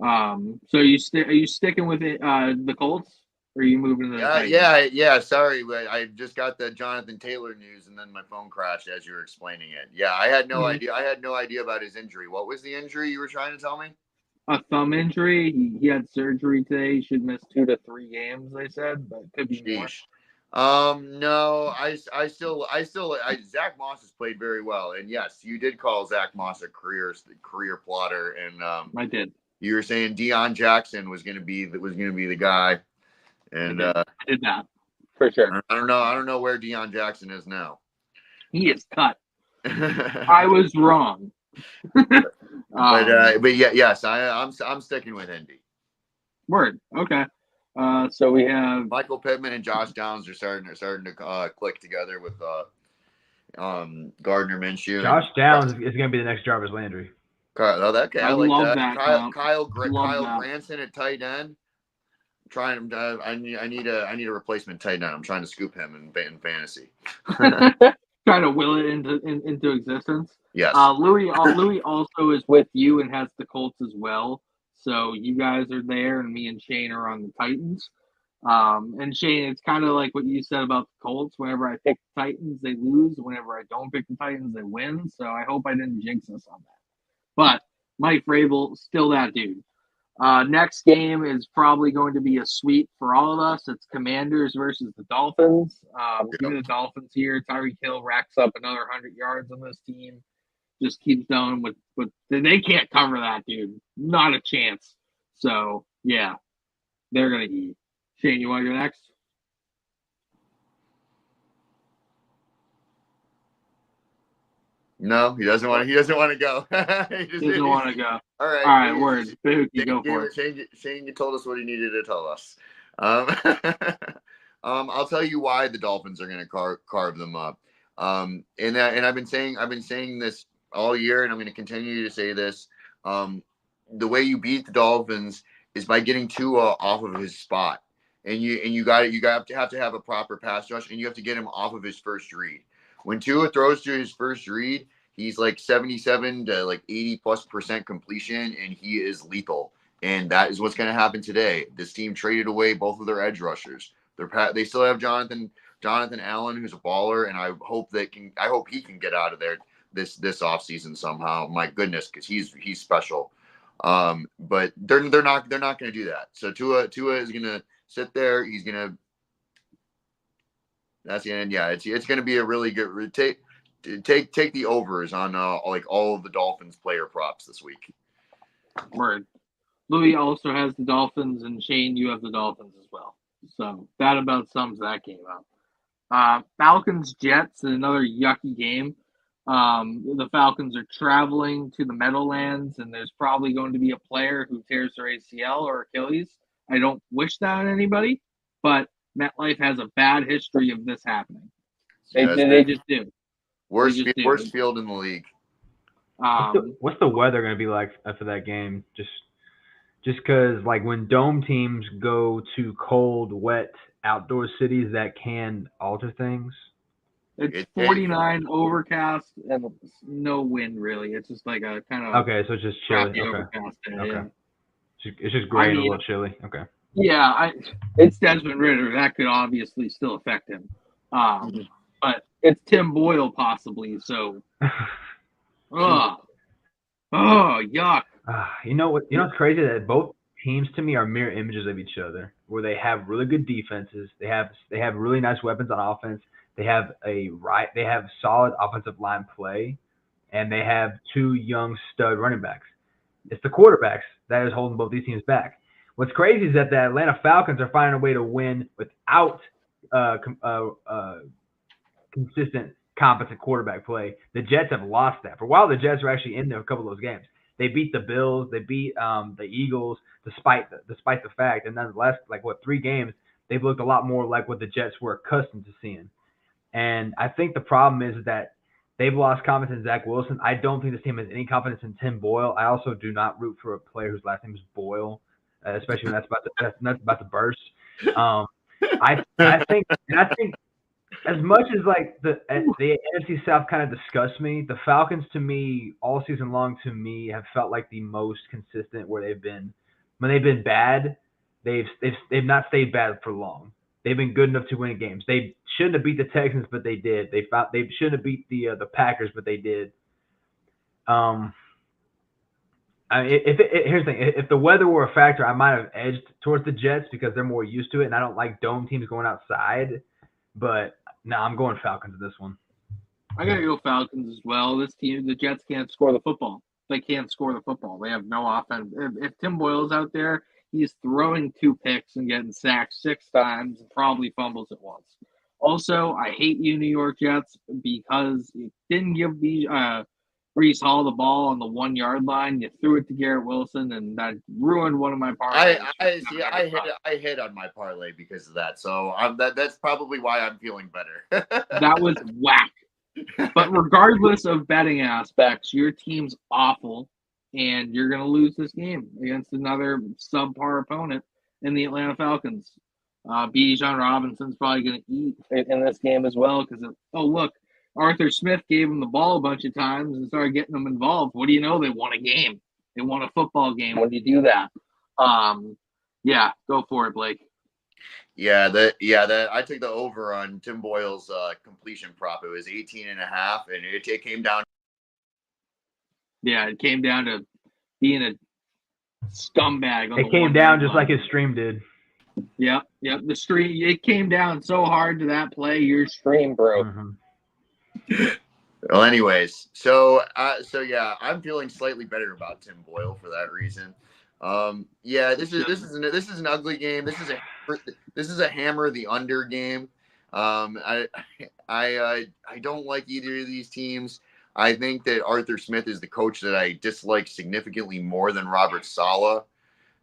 Speaker 1: So are you sticking with it, the Colts, or are you moving to the Titans?
Speaker 3: Yeah. Sorry, I just got the Jonathan Taylor news, and then my phone crashed as you were explaining it. Yeah, I had no idea. I had no idea about his injury. What was the injury you were trying to tell me?
Speaker 1: A thumb injury. He had surgery today. He should miss 2 to 3 games. They said, but it could be more.
Speaker 3: No, Zach Moss has played very well, and yes, you did call Zach Moss a career plotter, and
Speaker 1: I did.
Speaker 3: You were saying Deion Jackson was going to be the guy, and
Speaker 1: I did that
Speaker 4: for sure.
Speaker 3: I don't know where Deion Jackson is now.
Speaker 1: He is cut. I was wrong.
Speaker 3: but yes, I'm sticking with Indy.
Speaker 1: Word. Okay. So we have
Speaker 3: Michael Pittman and Josh Downs are starting to click together with Gardner Minshew.
Speaker 2: Josh Downs is going to be the next Jarvis Landry.
Speaker 3: I like that. Kyle
Speaker 1: that.
Speaker 3: Granson at tight end. I need a replacement tight end. I'm trying to scoop him in fantasy.
Speaker 1: Trying to will it into existence.
Speaker 3: Yes.
Speaker 1: Louis also is with you and has the Colts as well. So you guys are there, and me and Shane are on the Titans. And Shane, it's kind of like what you said about the Colts. Whenever I pick the Titans, they lose. Whenever I don't pick the Titans, they win. So I hope I didn't jinx us on that. But Mike Vrabel, still that dude. Next game is probably going to be a sweep for all of us. It's Commanders versus the Dolphins. Give me the Dolphins here. Tyreek Hill racks up another 100 yards on this team. Just keeps going with they can't cover that dude. Not a chance. So yeah, they're gonna eat. Shane, you want to go next?
Speaker 3: No, he doesn't want to. He doesn't want to go.
Speaker 1: he doesn't want to go.
Speaker 3: All right.
Speaker 1: Word. Bahookie, go for
Speaker 3: it. Shane, you told us what he needed to tell us. I'll tell you why the Dolphins are going to carve them up. And I've been saying this all year, and I'm going to continue to say this. The way you beat the Dolphins is by getting Tua off of his spot, and you have to have a proper pass rush, and you have to get him off of his first read. When Tua throws to his first read, he's like 77 to like 80+% completion, and he is lethal. And that is what's going to happen today. This team traded away both of their edge rushers. They still have Jonathan Allen, who's a baller, and I hope he can get out of there this offseason somehow. My goodness, because he's special. But they're not going to do that. So Tua is going to sit there. He's going to That's the end. Yeah, it's going to be a really good take the overs on like all of the Dolphins player props this week.
Speaker 1: Word. Louis also has the Dolphins, and Shane, you have the Dolphins as well. So that about sums that game up. Falcons Jets is another yucky game. The Falcons are traveling to the Meadowlands, and there's probably going to be a player who tears their ACL or Achilles. I don't wish that on anybody, but MetLife has a bad history of this happening. They just do.
Speaker 3: Worst field in the league.
Speaker 2: What's the weather going to be like for that game? Just because, like, when dome teams go to cold, wet, outdoor cities, that can alter things.
Speaker 1: It's 49 overcast and no wind, really. It's just like a kind of
Speaker 2: okay, so it's just chilly.
Speaker 1: Overcast day,
Speaker 2: okay.
Speaker 1: Yeah.
Speaker 2: It's just gray and a little chilly. Okay.
Speaker 1: Yeah, it's Desmond Ridder. That could obviously still affect him. But it's Tim Boyle possibly. So, yuck.
Speaker 2: You know what? You know what's crazy? That both teams to me are mirror images of each other, where they have really good defenses. They have really nice weapons on offense. They have solid offensive line play, and they have two young stud running backs. It's the quarterbacks that is holding both these teams back. What's crazy is that the Atlanta Falcons are finding a way to win without consistent, competent quarterback play. The Jets have lost that. For a while, the Jets were actually in there a couple of those games. They beat the Bills. They beat the Eagles, despite the fact. And then the last 3 games, they've looked a lot more like what the Jets were accustomed to seeing. And I think the problem is that they've lost confidence in Zach Wilson. I don't think this team has any confidence in Tim Boyle. I also do not root for a player whose last name is Boyle, especially when that's about to burst. I think as much as the NFC South kind of disgusts me, the Falcons to me all season long have felt like the most consistent where they've been. When they've been bad, they've not stayed bad for long. They've been good enough to win games. They shouldn't have beat the Texans, but they did. They shouldn't have beat the Packers, but they did. Here's the thing: if the weather were a factor, I might have edged towards the Jets because they're more used to it, and I don't like dome teams going outside. But no, I'm going Falcons in this one.
Speaker 1: I gotta go Falcons as well. This team, the Jets can't score the football. They can't score the football. They have no offense. If Tim Boyle's out there, he's throwing 2 picks and getting sacked 6 times and probably fumbles at once. Also, I hate you, New York Jets, because you didn't give Breece Hall the ball on the 1-yard line. You threw it to Garrett Wilson, and that ruined one of my parlays.
Speaker 3: I hit on my parlay because of that. So that's probably why I'm feeling better.
Speaker 1: That was whack. But regardless of betting aspects, your team's awful, and you're going to lose this game against another subpar opponent in the Atlanta Falcons. Bijan Robinson's probably going to eat in this game as well because, look, Arthur Smith gave him the ball a bunch of times and started getting them involved. What do you know? They won a game. They won a football game when you do that. Yeah, go for it, Blake.
Speaker 3: I took the over on Tim Boyle's completion prop. It was 18.5, and it came down.
Speaker 1: Yeah, it came down to being a scumbag.
Speaker 2: It came down just like his stream did.
Speaker 1: Yep. The stream, it came down so hard to that play, your stream broke.
Speaker 2: Mm-hmm.
Speaker 3: Well, anyways, so I'm feeling slightly better about Tim Boyle for that reason. This is an ugly game. This is a hammer the under game. I don't like either of these teams. I think that Arthur Smith is the coach that I dislike significantly more than Robert Saleh.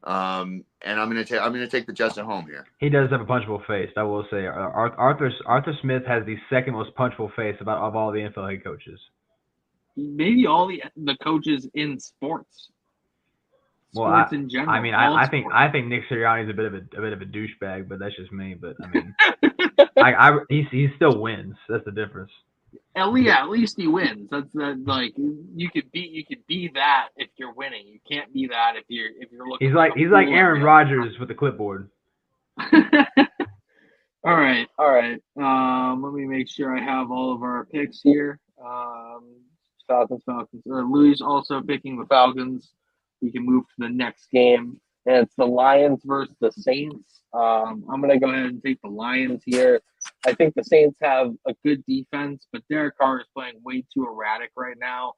Speaker 3: And I'm gonna take the Jets at home here.
Speaker 2: He does have a punchable face. I will say Arthur Smith has the second most punchable face of all the NFL head coaches.
Speaker 1: Maybe all the coaches in sports. Sports in general.
Speaker 2: I mean, I think Nick Sirianni is a bit of a douchebag, but that's just me. But I mean, he still wins. That's the difference.
Speaker 1: At least he wins. That's like you could be that if you're winning. You can't be that if you're looking.
Speaker 2: He's like Aaron Rodgers with the clipboard.
Speaker 1: All right. Let me make sure I have all of our picks here. Falcons. Louis also picking the Falcons. We can move to the next game.
Speaker 4: and it's the Lions versus the Saints. I'm going to go ahead and take the Lions here. I think the Saints have a good defense, but Derek Carr is playing way too erratic right now.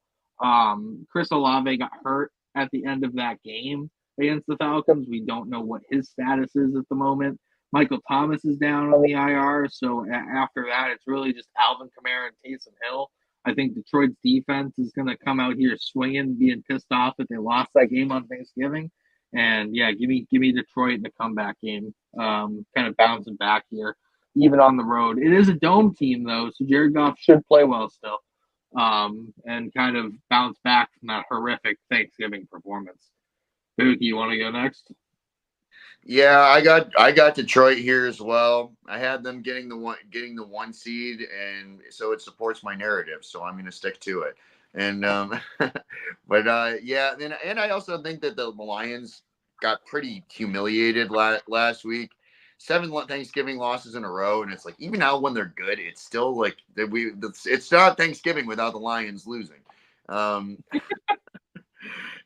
Speaker 4: Chris Olave got hurt at the end of that game against the Falcons. We don't know what his status is at the moment. Michael Thomas is down on the IR, so after that, it's really just Alvin Kamara and Taysom Hill. I think Detroit's defense is going to come out here swinging, being pissed off that they lost that game on Thanksgiving. And yeah, give me Detroit in the comeback game. Kind of bouncing back here, even on the road. It is a dome team though, so Jared Goff should play well still, and kind of bounce back from that horrific Thanksgiving performance. Bahookie, you want to go next?
Speaker 3: Yeah, I got Detroit here as well. I had them getting the one seed, and so it supports my narrative. So I'm going to stick to it. And but yeah, and I also think that the Lions got pretty humiliated last week. 7 Thanksgiving losses in a row, and it's like even now when they're good, it's still like it's not Thanksgiving without the Lions losing.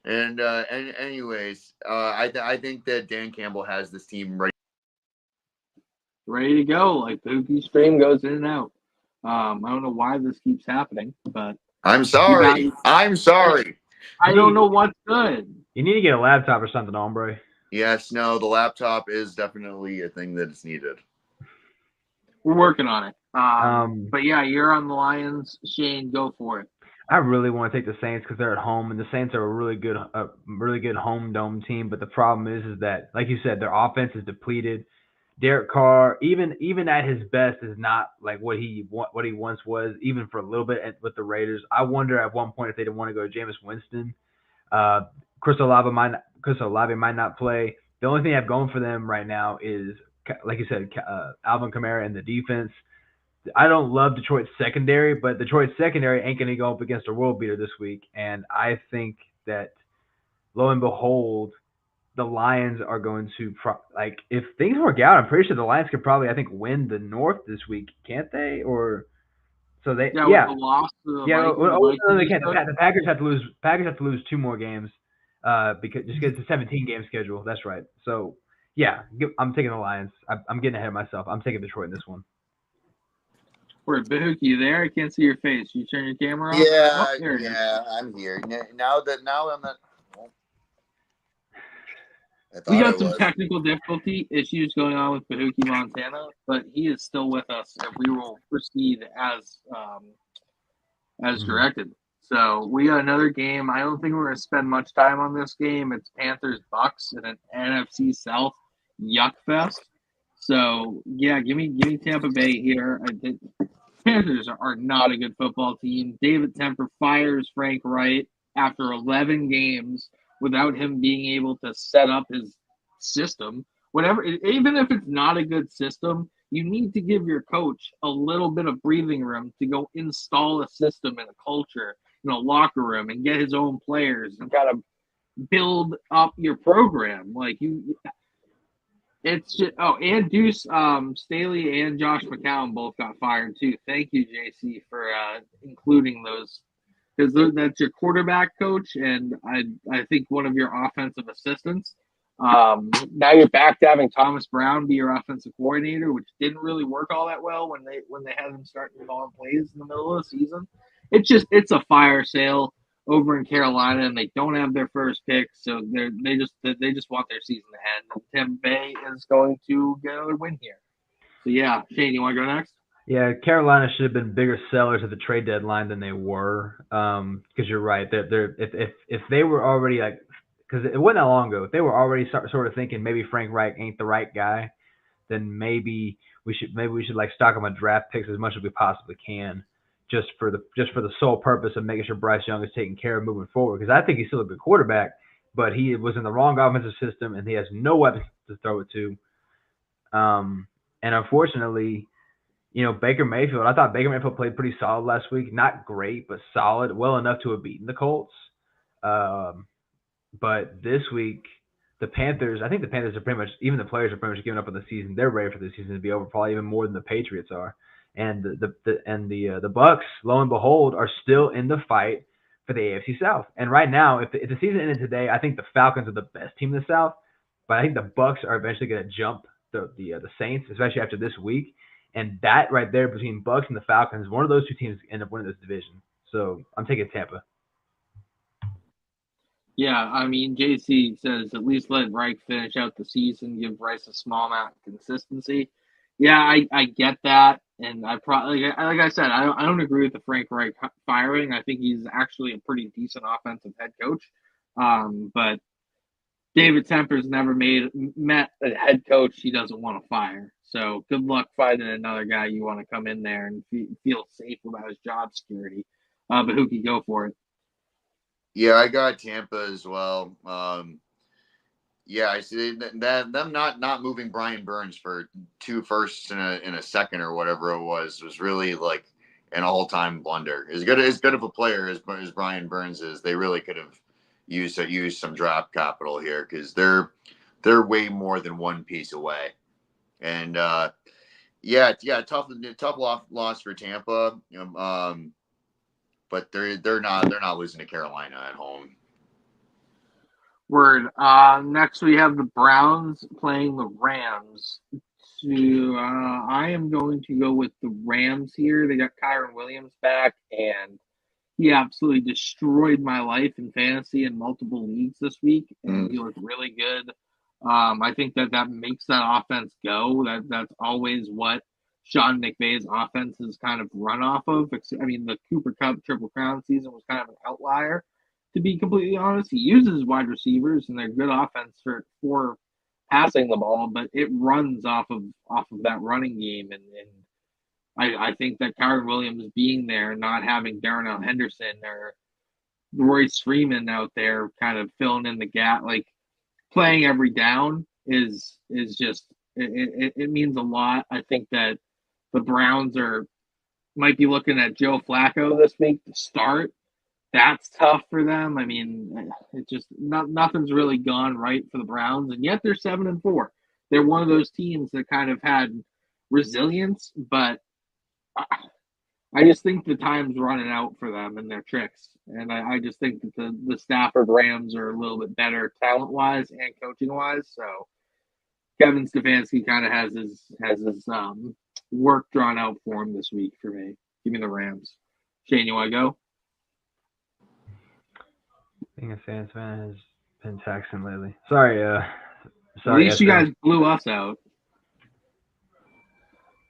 Speaker 3: And anyways, I think that Dan Campbell has this team
Speaker 1: ready to go. Like Bahookie stream goes in and out. I don't know why this keeps happening, but
Speaker 3: I'm sorry. I'm sorry.
Speaker 1: I don't know what's good.
Speaker 2: You need to get a laptop or something, hombre.
Speaker 3: Yes, no, the laptop is definitely a thing that is needed.
Speaker 1: We're working on it. But yeah, you're on the Lions. Shane, go for it.
Speaker 2: I really want to take the Saints because they're at home, and the Saints are a really good home dome team. But the problem is that, like you said, their offense is depleted. Derek Carr, even at his best, is not like what he once was, even for a little bit with the Raiders. I wonder at one point if they didn't want to go to Jameis Winston. Chris Olave might not play. The only thing I have going for them right now is, like you said, Alvin Kamara and the defense. I don't love Detroit's secondary, but Detroit's secondary ain't going to go up against a world beater this week. And I think that, lo and behold, the Lions are going to if things work out, I'm pretty sure the Lions could probably, I think, win the North this week, can't they? Or so they
Speaker 1: with the loss to the Vikings,
Speaker 2: no, they can't. The Packers have to lose. Packers have to lose 2 more games because it's a 17-game schedule. That's right. So yeah, I'm taking the Lions. I'm getting ahead of myself. I'm taking Detroit in this one.
Speaker 1: Where Bahookie, you there? I can't see your face. You turn your camera on?
Speaker 3: Yeah, I'm here. Now I'm not.
Speaker 1: We got some technical difficulty issues going on with Bahookie Montana, but he is still with us, and we will proceed as directed. So we got another game. I don't think we're going to spend much time on this game. It's Panthers-Bucks in an NFC South yuck fest. So yeah, give me Tampa Bay here. I think Panthers are not a good football team. David Tepper fires Frank Wright after 11 games without him being able to set up his system. Whatever, even if it's not a good system, you need to give your coach a little bit of breathing room to go install a system and a culture in a locker room and get his own players and kind of build up your program. Like it's just, and Deuce Staley and Josh McCown both got fired too. Thank you, JC, for including those, because that's your quarterback coach and I think one of your offensive assistants. Now you're back to having Thomas Brown be your offensive coordinator, which didn't really work all that well when they had him starting calling plays in the middle of the season. It's a fire sale over in Carolina, and they don't have their first pick, so they just want their season to end. And Tampa Bay is going to get another win here. So yeah, Shane, you want to go next?
Speaker 2: Yeah, Carolina should have been bigger sellers at the trade deadline than they were. Because you're right, if they were already because it wasn't that long ago, if they were already sort of thinking maybe Frank Reich ain't the right guy, then maybe we should stock him on draft picks as much as we possibly can. Just for the sole purpose of making sure Bryce Young is taken care of moving forward. Because I think he's still a good quarterback, but he was in the wrong offensive system and he has no weapons to throw it to. And unfortunately, Baker Mayfield, I thought Baker Mayfield played pretty solid last week. Not great, but solid, well enough to have beaten the Colts. But this week, I think the Panthers are pretty much, even the players are pretty much giving up on the season. They're ready for the season to be over, probably even more than the Patriots are. And the Bucks, lo and behold, are still in the fight for the AFC South. And right now, if the season ended today, I think the Falcons are the best team in the South. but I think the Bucks are eventually going to jump the Saints, especially after this week. And that right there between Bucks and the Falcons, one of those two teams end up winning this division. So I'm taking Tampa.
Speaker 4: Yeah, I mean, JC says at least let Reich finish out the season, give Bryce a small amount of consistency. Yeah, I get that, and I probably like I said, I don't agree with the Frank Reich firing. I think he's actually a pretty decent offensive head coach, but David Temper's never met a head coach he doesn't want to fire. So good luck finding another guy you want to come in there and feel safe about his job security. Bahookie, go for it.
Speaker 3: Yeah, I got Tampa as well. Yeah, I see that them not moving Brian Burns for 2 firsts in a second or whatever it was really like an all-time blunder. As good of a player as Brian Burns is, they really could have used some draft capital here because they're way more than one piece away. And tough loss for Tampa. But they're not losing to Carolina at home.
Speaker 4: Word. Next we have the Browns playing the Rams. I am going to go with the Rams here. They got Kyren Williams back, and he absolutely destroyed my life in fantasy in multiple leagues this week, and he looked really good. I think that makes that offense go. That's always what Sean McVay's offense is kind of run off of. I mean, the Cooper Kupp Triple Crown season was kind of an outlier, to be completely honest. He uses wide receivers, and they're good offense for passing the ball, but it runs off of that running game. And I think that Kyren Williams being there, not having Darnell Henderson or Royce Freeman out there kind of filling in the gap, like playing every down is just it means a lot. I think that the Browns might be looking at Joe Flacco this week to start. That's tough for them. I mean, it just nothing's really gone right for the Browns, and yet they're 7-4. They're one of those teams that kind of had resilience, but I just think the time's running out for them and their tricks. And I just think that the Stafford Rams are a little bit better talent-wise and coaching-wise. So Kevin Stefanski kind of has his work drawn out for him this week for me. Give me the Rams. Shane, you want to go?
Speaker 2: Being a Saints fan has been taxing lately. Sorry.
Speaker 4: At least you guys blew us out.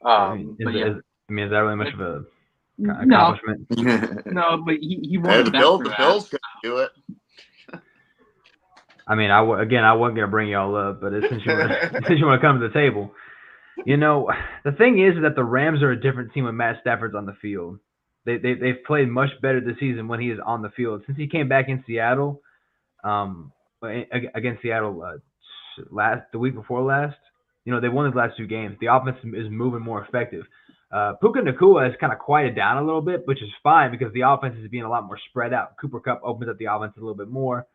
Speaker 2: Is that really much of a accomplishment?
Speaker 4: No, but he won.
Speaker 3: The Bills couldn't do it.
Speaker 2: I mean, I wasn't gonna bring y'all up, but since you want to come to the table, the thing is that the Rams are a different team when Matt Stafford's on the field. They've played much better this season when he is on the field. Since he came back in Seattle, against Seattle the week before last, they won his last 2 games. The offense is moving more effective. Puka Nacua has kind of quieted down a little bit, which is fine because the offense is being a lot more spread out. Cooper Kupp opens up the offense a little bit more.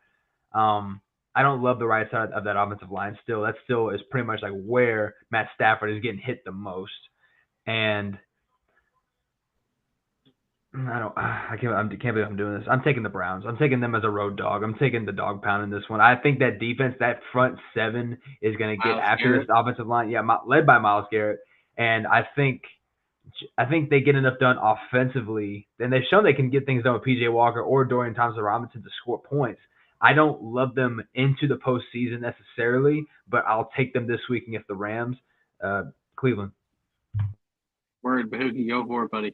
Speaker 2: I don't love the right side of that offensive line still. That still is pretty much like where Matt Stafford is getting hit the most. And I can't believe I'm doing this. I'm taking the Browns. I'm taking them as a road dog. I'm taking the dog pound in this one. I think that defense, that front 7 is going to get after this offensive line. Yeah, led by Myles Garrett. And I think they get enough done offensively. And they've shown they can get things done with P.J. Walker or Dorian Thompson-Robinson to score points. I don't love them into the postseason necessarily, but I'll take them this week against the Rams. Cleveland.
Speaker 4: Word, Bahookie, go for it, buddy.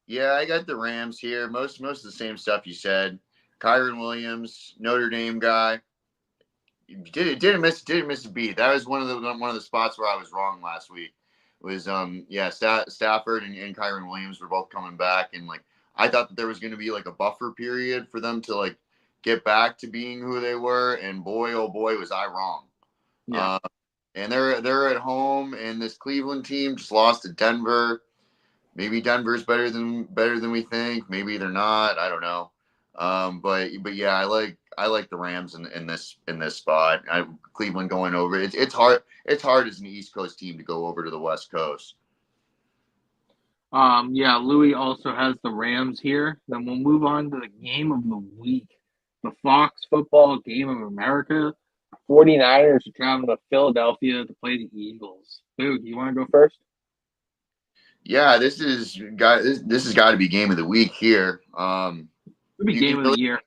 Speaker 3: Yeah, I got the Rams here. Most of the same stuff you said. Kyren Williams, Notre Dame guy. Didn't miss a beat. That was one of the spots where I was wrong last week. Was Stafford and Kyren Williams were both coming back, and like I thought that there was going to be like a buffer period for them to like get back to being who they were, and boy oh boy was I wrong.
Speaker 4: Yeah.
Speaker 3: And they're at home, and this Cleveland team just lost to Denver. Maybe Denver's better than we think. Maybe they're not. I don't know. But yeah, I like the Rams in this spot. Cleveland going over. It's hard. It's hard as an East Coast team to go over to the West Coast.
Speaker 4: Yeah, Louis also has the Rams here. Then we'll move on to the game of the week, the Fox Football Game of America 49ers are traveling to Philadelphia to play the Eagles. Dude, you want to go first?
Speaker 3: Yeah, this has got to be game of the week here.
Speaker 1: It'll be game of the year.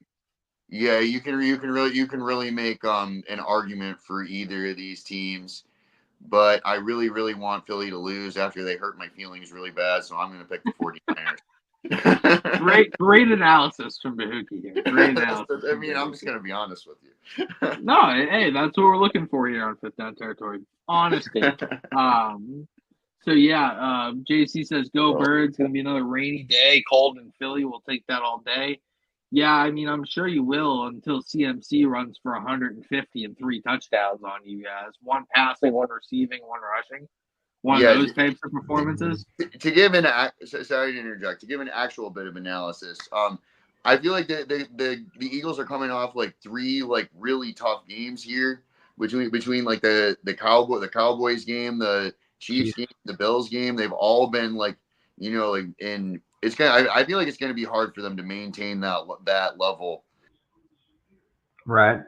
Speaker 3: Yeah, you can really make an argument for either of these teams, but I really want Philly to lose after they hurt my feelings really bad, so I'm going to pick the 49ers.
Speaker 1: Great analysis from Bahookie here. Great analysis.
Speaker 3: I mean, I'm just going to be honest with you.
Speaker 1: No, hey, that's what we're looking for here on Fifth Down Territory. Honesty. So yeah, JC says go Birds. Gonna be another rainy day, cold in Philly. We'll take that all day. Yeah, I mean, I'm sure you will until CMC runs for 150 and 3 touchdowns on you guys. One passing, one receiving, one rushing. One of those types of performances.
Speaker 3: To give sorry to interject. To give an actual bit of analysis, I feel like the Eagles are coming off like 3 like really tough games here between like the Cowboys game, the Chiefs game, the Bills game. They've all been like, you know, like it's I feel like it's gonna be hard for them to maintain that level.
Speaker 2: Right.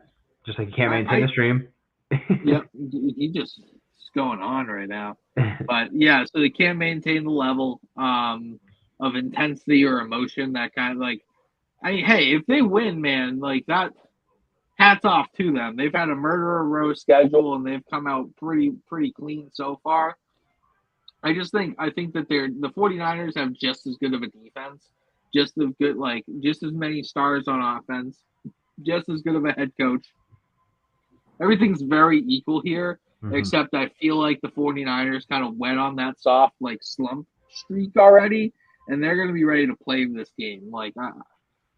Speaker 2: Just like you can't maintain the stream.
Speaker 1: Yep. He just is going on right now. But yeah, so they can't maintain the level of intensity or emotion. That kind of like, hey, if they win, man, like that, hats off to them. They've had a murderer row schedule and they've come out pretty clean so far. I think that the 49ers have just as good of a defense, just as many stars on offense, just as good of a head coach. Everything's very equal here, except I feel like the 49ers kind of went on that soft like slump streak already, and they're going to be ready to play this game. Like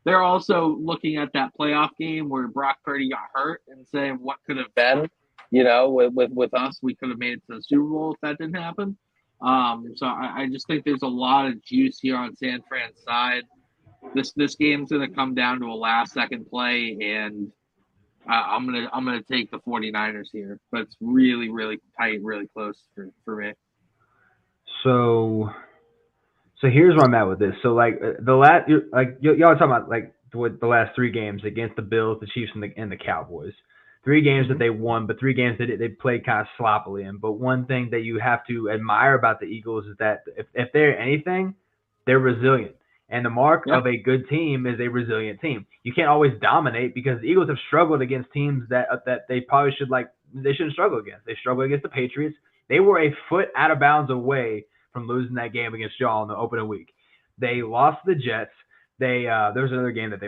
Speaker 1: they're also looking at that playoff game where Brock Purdy got hurt and saying what could have been. You know, with us, we could have made it to the Super Bowl if that didn't happen. So I just think there's a lot of juice here on San Fran's side. This game's going to come down to a last-second play, and I'm gonna take the 49ers here. But it's really tight, really close for me.
Speaker 2: So here's where I'm at with this. So like y'all are talking about like the last 3 games against the Bills, the Chiefs, and the Cowboys. 3 games that they won, but 3 games that they played kind of sloppily in. But one thing that you have to admire about the Eagles is that if they're anything, they're resilient. And the mark of a good team is a resilient team. You can't always dominate because the Eagles have struggled against teams that they probably they shouldn't struggle against. They struggled against the Patriots. They were a foot out of bounds away from losing that game against y'all in the opening week. They lost to the Jets. There was another game that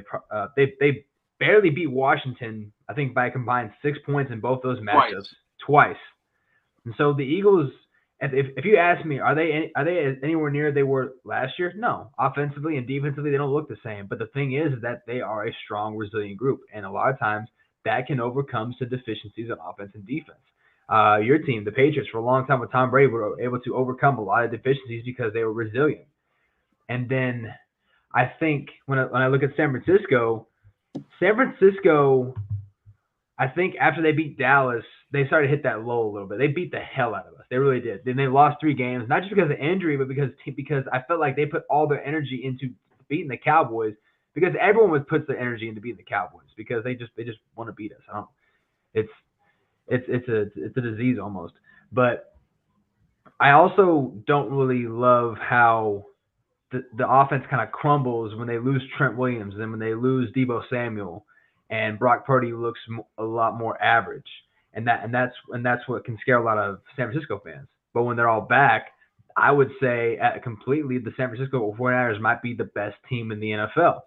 Speaker 2: they barely beat Washington, I think, by a combined 6 points in both those matchups. Twice. And so the Eagles, if you ask me, are they anywhere near they were last year? No. Offensively and defensively, they don't look the same. But the thing is that they are a strong, resilient group. And a lot of times that can overcome some deficiencies on offense and defense. Your team, the Patriots, for a long time with Tom Brady, were able to overcome a lot of deficiencies because they were resilient. And then I think when I look at San Francisco, I think after they beat Dallas, they started to hit that low a little bit. They beat the hell out of us. They really did. Then they lost 3 games, not just because of injury, but because I felt like they put all their energy into beating the Cowboys because everyone puts their energy into beating the Cowboys because they just want to beat us. It's a disease almost. But I also don't really love how the offense kind of crumbles when they lose Trent Williams and when they lose Deebo Samuel and Brock Purdy looks a lot more average. And that's what can scare a lot of San Francisco fans. But when they're all back, I would say completely the San Francisco 49ers might be the best team in the NFL.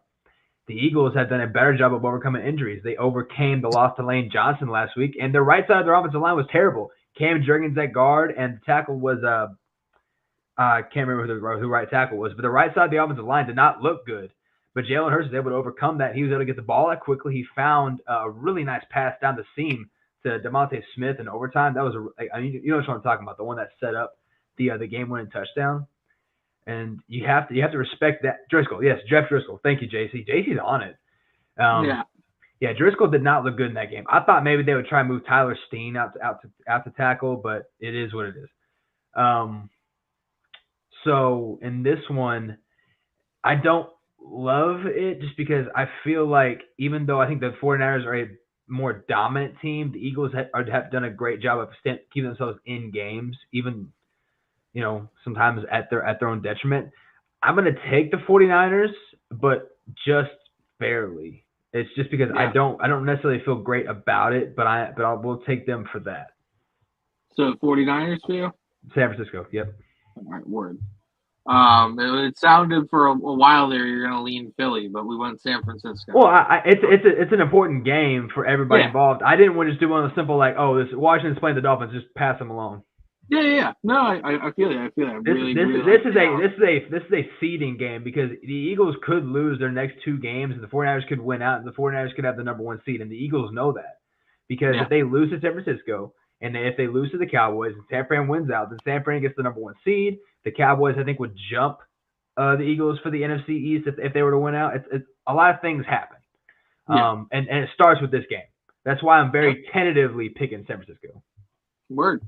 Speaker 2: The Eagles have done a better job of overcoming injuries. They overcame the loss to Lane Johnson last week, and the right side of their offensive line was terrible. Cam Jurgens at guard, and the tackle was I can't remember who right tackle was, but the right side of the offensive line did not look good. But Jalen Hurts was able to overcome that. He was able to get the ball out quickly. He found a really nice pass down the seam to DeMonte Smith in overtime. That was you know what I'm talking about, the one that set up the game-winning touchdown. And you have to respect that. Driscoll, yes, Jeff Driscoll. Thank you, JC. JC's on it. Yeah, Driscoll did not look good in that game. I thought maybe they would try and move Tyler Steen out to tackle, but it is what it is. So in this one, I don't love it just because I feel like even though I think the 49ers are a more dominant team. The Eagles have done a great job of keeping themselves in games, even sometimes at their own detriment. I'm going to take the 49ers, but just barely. It's just because I don't necessarily feel great about it, but I will take them for that.
Speaker 1: So 49ers for you?
Speaker 2: San Francisco, yep.
Speaker 1: All right, word. It sounded for a while there you're going to lean Philly, but we went San Francisco.
Speaker 2: Well, it's an important game for everybody involved. I didn't want to just do one of the simple this Washington's playing the Dolphins, just pass them along.
Speaker 1: Yeah. No, I feel it.
Speaker 2: This is a seeding game because the Eagles could lose their next 2 games and the 49ers could win out and the 49ers could have the number 1 seed, and the Eagles know that because if they lose to San Francisco and if they lose to the Cowboys and San Fran wins out, then San Fran gets the number 1 seed. The Cowboys, I think, would jump the Eagles for the NFC East if they were to win out. It's a lot of things happen, and it starts with this game. That's why I'm very tentatively picking San Francisco.
Speaker 1: Word.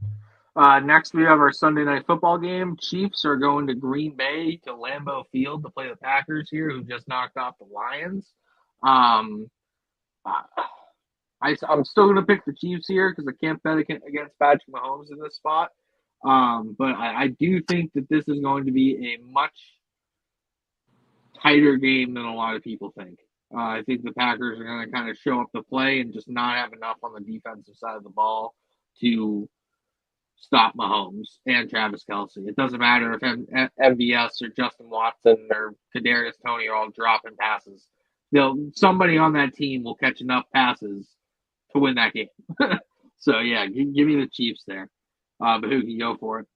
Speaker 1: Next, we have our Sunday night football game. Chiefs are going to Green Bay to Lambeau Field to play the Packers here, who just knocked off the Lions. I'm still going to pick the Chiefs here because I can't bet against Patrick Mahomes in this spot. But I do think that this is going to be a much tighter game than a lot of people think. I think the Packers are going to kind of show up to play and just not have enough on the defensive side of the ball to stop Mahomes and Travis Kelce. It doesn't matter if MVS or Justin Watson or Kadarius Toney are all dropping passes. Somebody on that team will catch enough passes to win that game. So, yeah, give me the Chiefs there. Bahookie, go for it.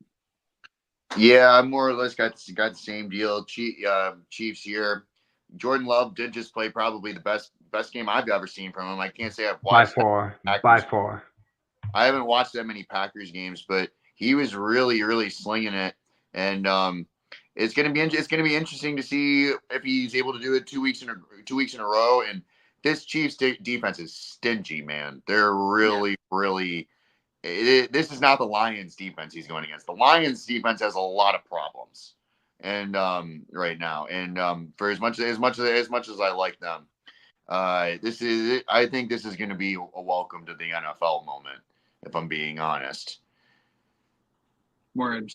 Speaker 3: Yeah, I more or less got the same deal. Chiefs here. Jordan Love did just play probably the best game I've ever seen from him. I can't say I've watched
Speaker 2: by far.
Speaker 3: I haven't watched that many Packers games, but he was really, really slinging it, and it's gonna be interesting to see if he's able to do it 2 weeks in a row. And this Chiefs defense is stingy, man. They're really, really. This is not the Lions defense he's going against. The Lions defense has a lot of problems, and right now, and for as much as I like them, I think this is going to be a welcome to the NFL moment, if I'm being honest.
Speaker 1: Word.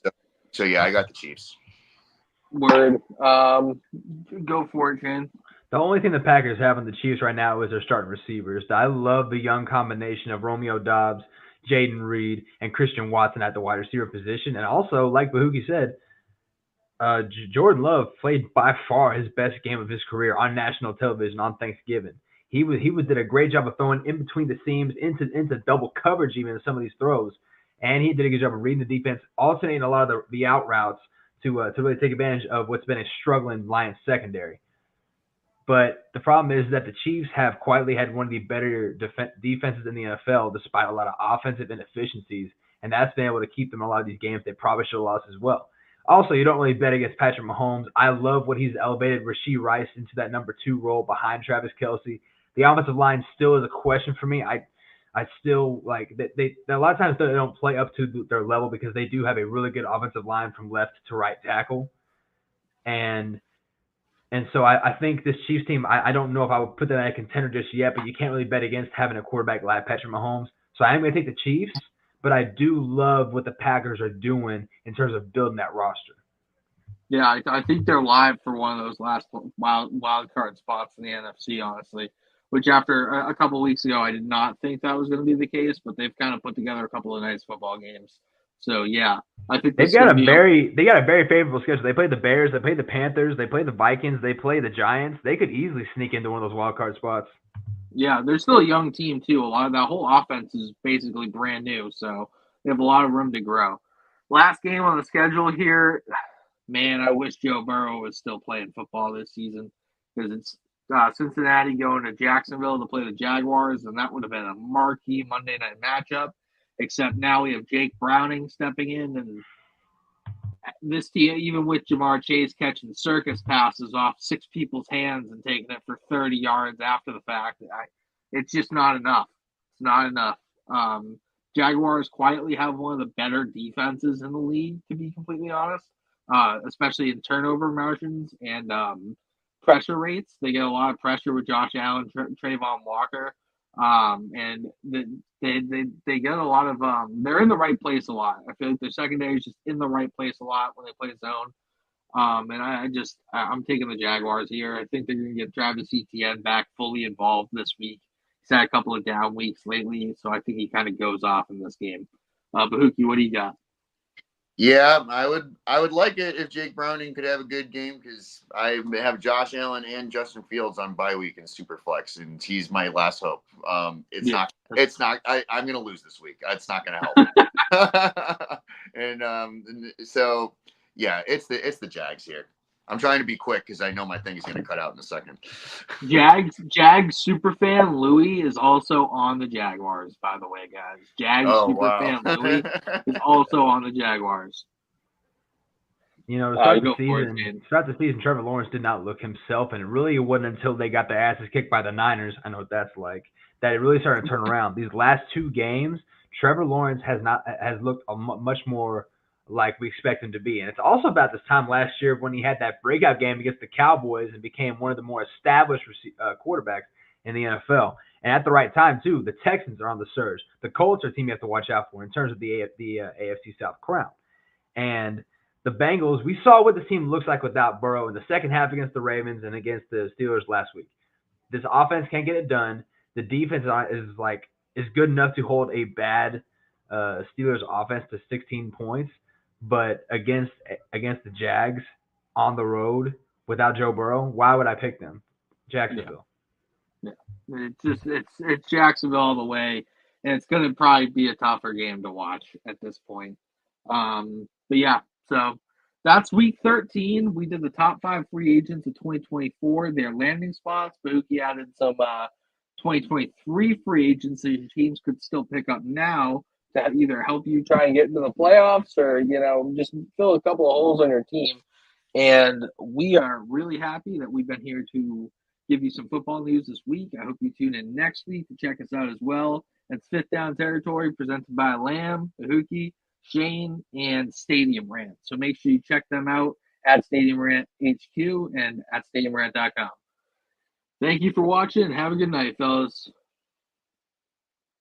Speaker 3: So yeah, I got the Chiefs.
Speaker 1: Word. Go for it, Shane.
Speaker 2: The only thing the Packers have on the Chiefs right now is their starting receivers. I love the young combination of Romeo Doubs, Jaden Reed, and Christian Watson at the wide receiver position. And also, like Bahookie said, Jordan Love played by far his best game of his career on national television on Thanksgiving. He did a great job of throwing in between the seams into double coverage even in some of these throws. And he did a good job of reading the defense, alternating a lot of the out routes to really take advantage of what's been a struggling Lions secondary. But the problem is that the Chiefs have quietly had one of the better defenses in the NFL despite a lot of offensive inefficiencies, and that's been able to keep them in a lot of these games they probably should have lost as well. Also, you don't really bet against Patrick Mahomes. I love what he's elevated Rashee Rice into that number 2 role behind Travis Kelce. The offensive line still is a question for me. I still like they a lot of times they don't play up to their level because they do have a really good offensive line from left to right tackle. And so I think this Chiefs team, I don't know if I would put that in a contender just yet, but you can't really bet against having a quarterback like Patrick Mahomes. So I am going to take the Chiefs, but I do love what the Packers are doing in terms of building that roster.
Speaker 1: Yeah, I think they're live for one of those last wild card spots in the NFC, honestly, which after a couple of weeks ago, I did not think that was going to be the case, but they've kind of put together a couple of nice football games. So, yeah, I think
Speaker 2: they got a very favorable schedule. They play the Bears, they play the Panthers, they play the Vikings, they play the Giants. They could easily sneak into one of those wild card spots.
Speaker 1: Yeah, they're still a young team too. A lot of that whole offense is basically brand new, so they have a lot of room to grow. Last game on the schedule here, man, I wish Joe Burrow was still playing football this season because it's Cincinnati going to Jacksonville to play the Jaguars, and that would have been a marquee Monday night matchup. Except now we have Jake Browning stepping in, and this team, even with Jamar Chase catching circus passes off 6 people's hands and taking it for 30 yards after the fact, it's just not enough. It's not enough. Jaguars quietly have one of the better defenses in the league, to be completely honest, especially in turnover margins and pressure rates. They get a lot of pressure with Josh Allen, Trayvon Walker.
Speaker 4: And they get a lot of they're in the right place a lot. I feel like their secondary is just in the right place a lot when they play zone. And I'm taking the Jaguars here. I think they're going to get Travis Etienne back fully involved this week. He's had a couple of down weeks lately, so I think he kind of goes off in this game. Bahookie, what do you got?
Speaker 3: Yeah, I would like it if Jake Browning could have a good game because I have Josh Allen and Justin Fields on bye week in Superflex, and he's my last hope. I'm going to lose this week. It's not going to help. and so yeah, it's the Jags here. I'm trying to be quick because I know my thing is going to cut out in a second.
Speaker 4: Jags superfan Louis is also on the Jaguars, by the way, guys. Jags superfan Louis is also on the Jaguars.
Speaker 2: You know, to start the season, Trevor Lawrence did not look himself, and it really wasn't until they got their asses kicked by the Niners, I know what that's like, that it really started to turn around. These last two games, Trevor Lawrence has looked much more like we expect him to be. And it's also about this time last year when he had that breakout game against the Cowboys and became one of the more established quarterbacks in the NFL. And at the right time, too, the Texans are on the surge. The Colts are a team you have to watch out for in terms of the AFC South crown. And the Bengals, we saw what the team looks like without Burrow in the second half against the Ravens and against the Steelers last week. This offense can't get it done. The defense is good enough to hold a bad Steelers offense to 16 points. But against the Jags on the road without Joe Burrow, why would I pick them? Jacksonville.
Speaker 4: Yeah. It's Jacksonville all the way, and it's going to probably be a tougher game to watch at this point. But yeah, so that's week 13. We did the top 5 free agents of 2024, their landing spots. Bahookie added some 2023 free agents that your teams could still pick up now to either help you try and get into the playoffs or, just fill a couple of holes on your team. And we are really happy that we've been here to give you some football news this week. I hope you tune in next week to check us out as well. It's Fifth Down Territory presented by Lamb, Bahookie, Shane, and Stadium Rant. So make sure you check them out at Stadium Rant HQ and at stadiumrant.com. Thank you for watching. Have a good night, fellas.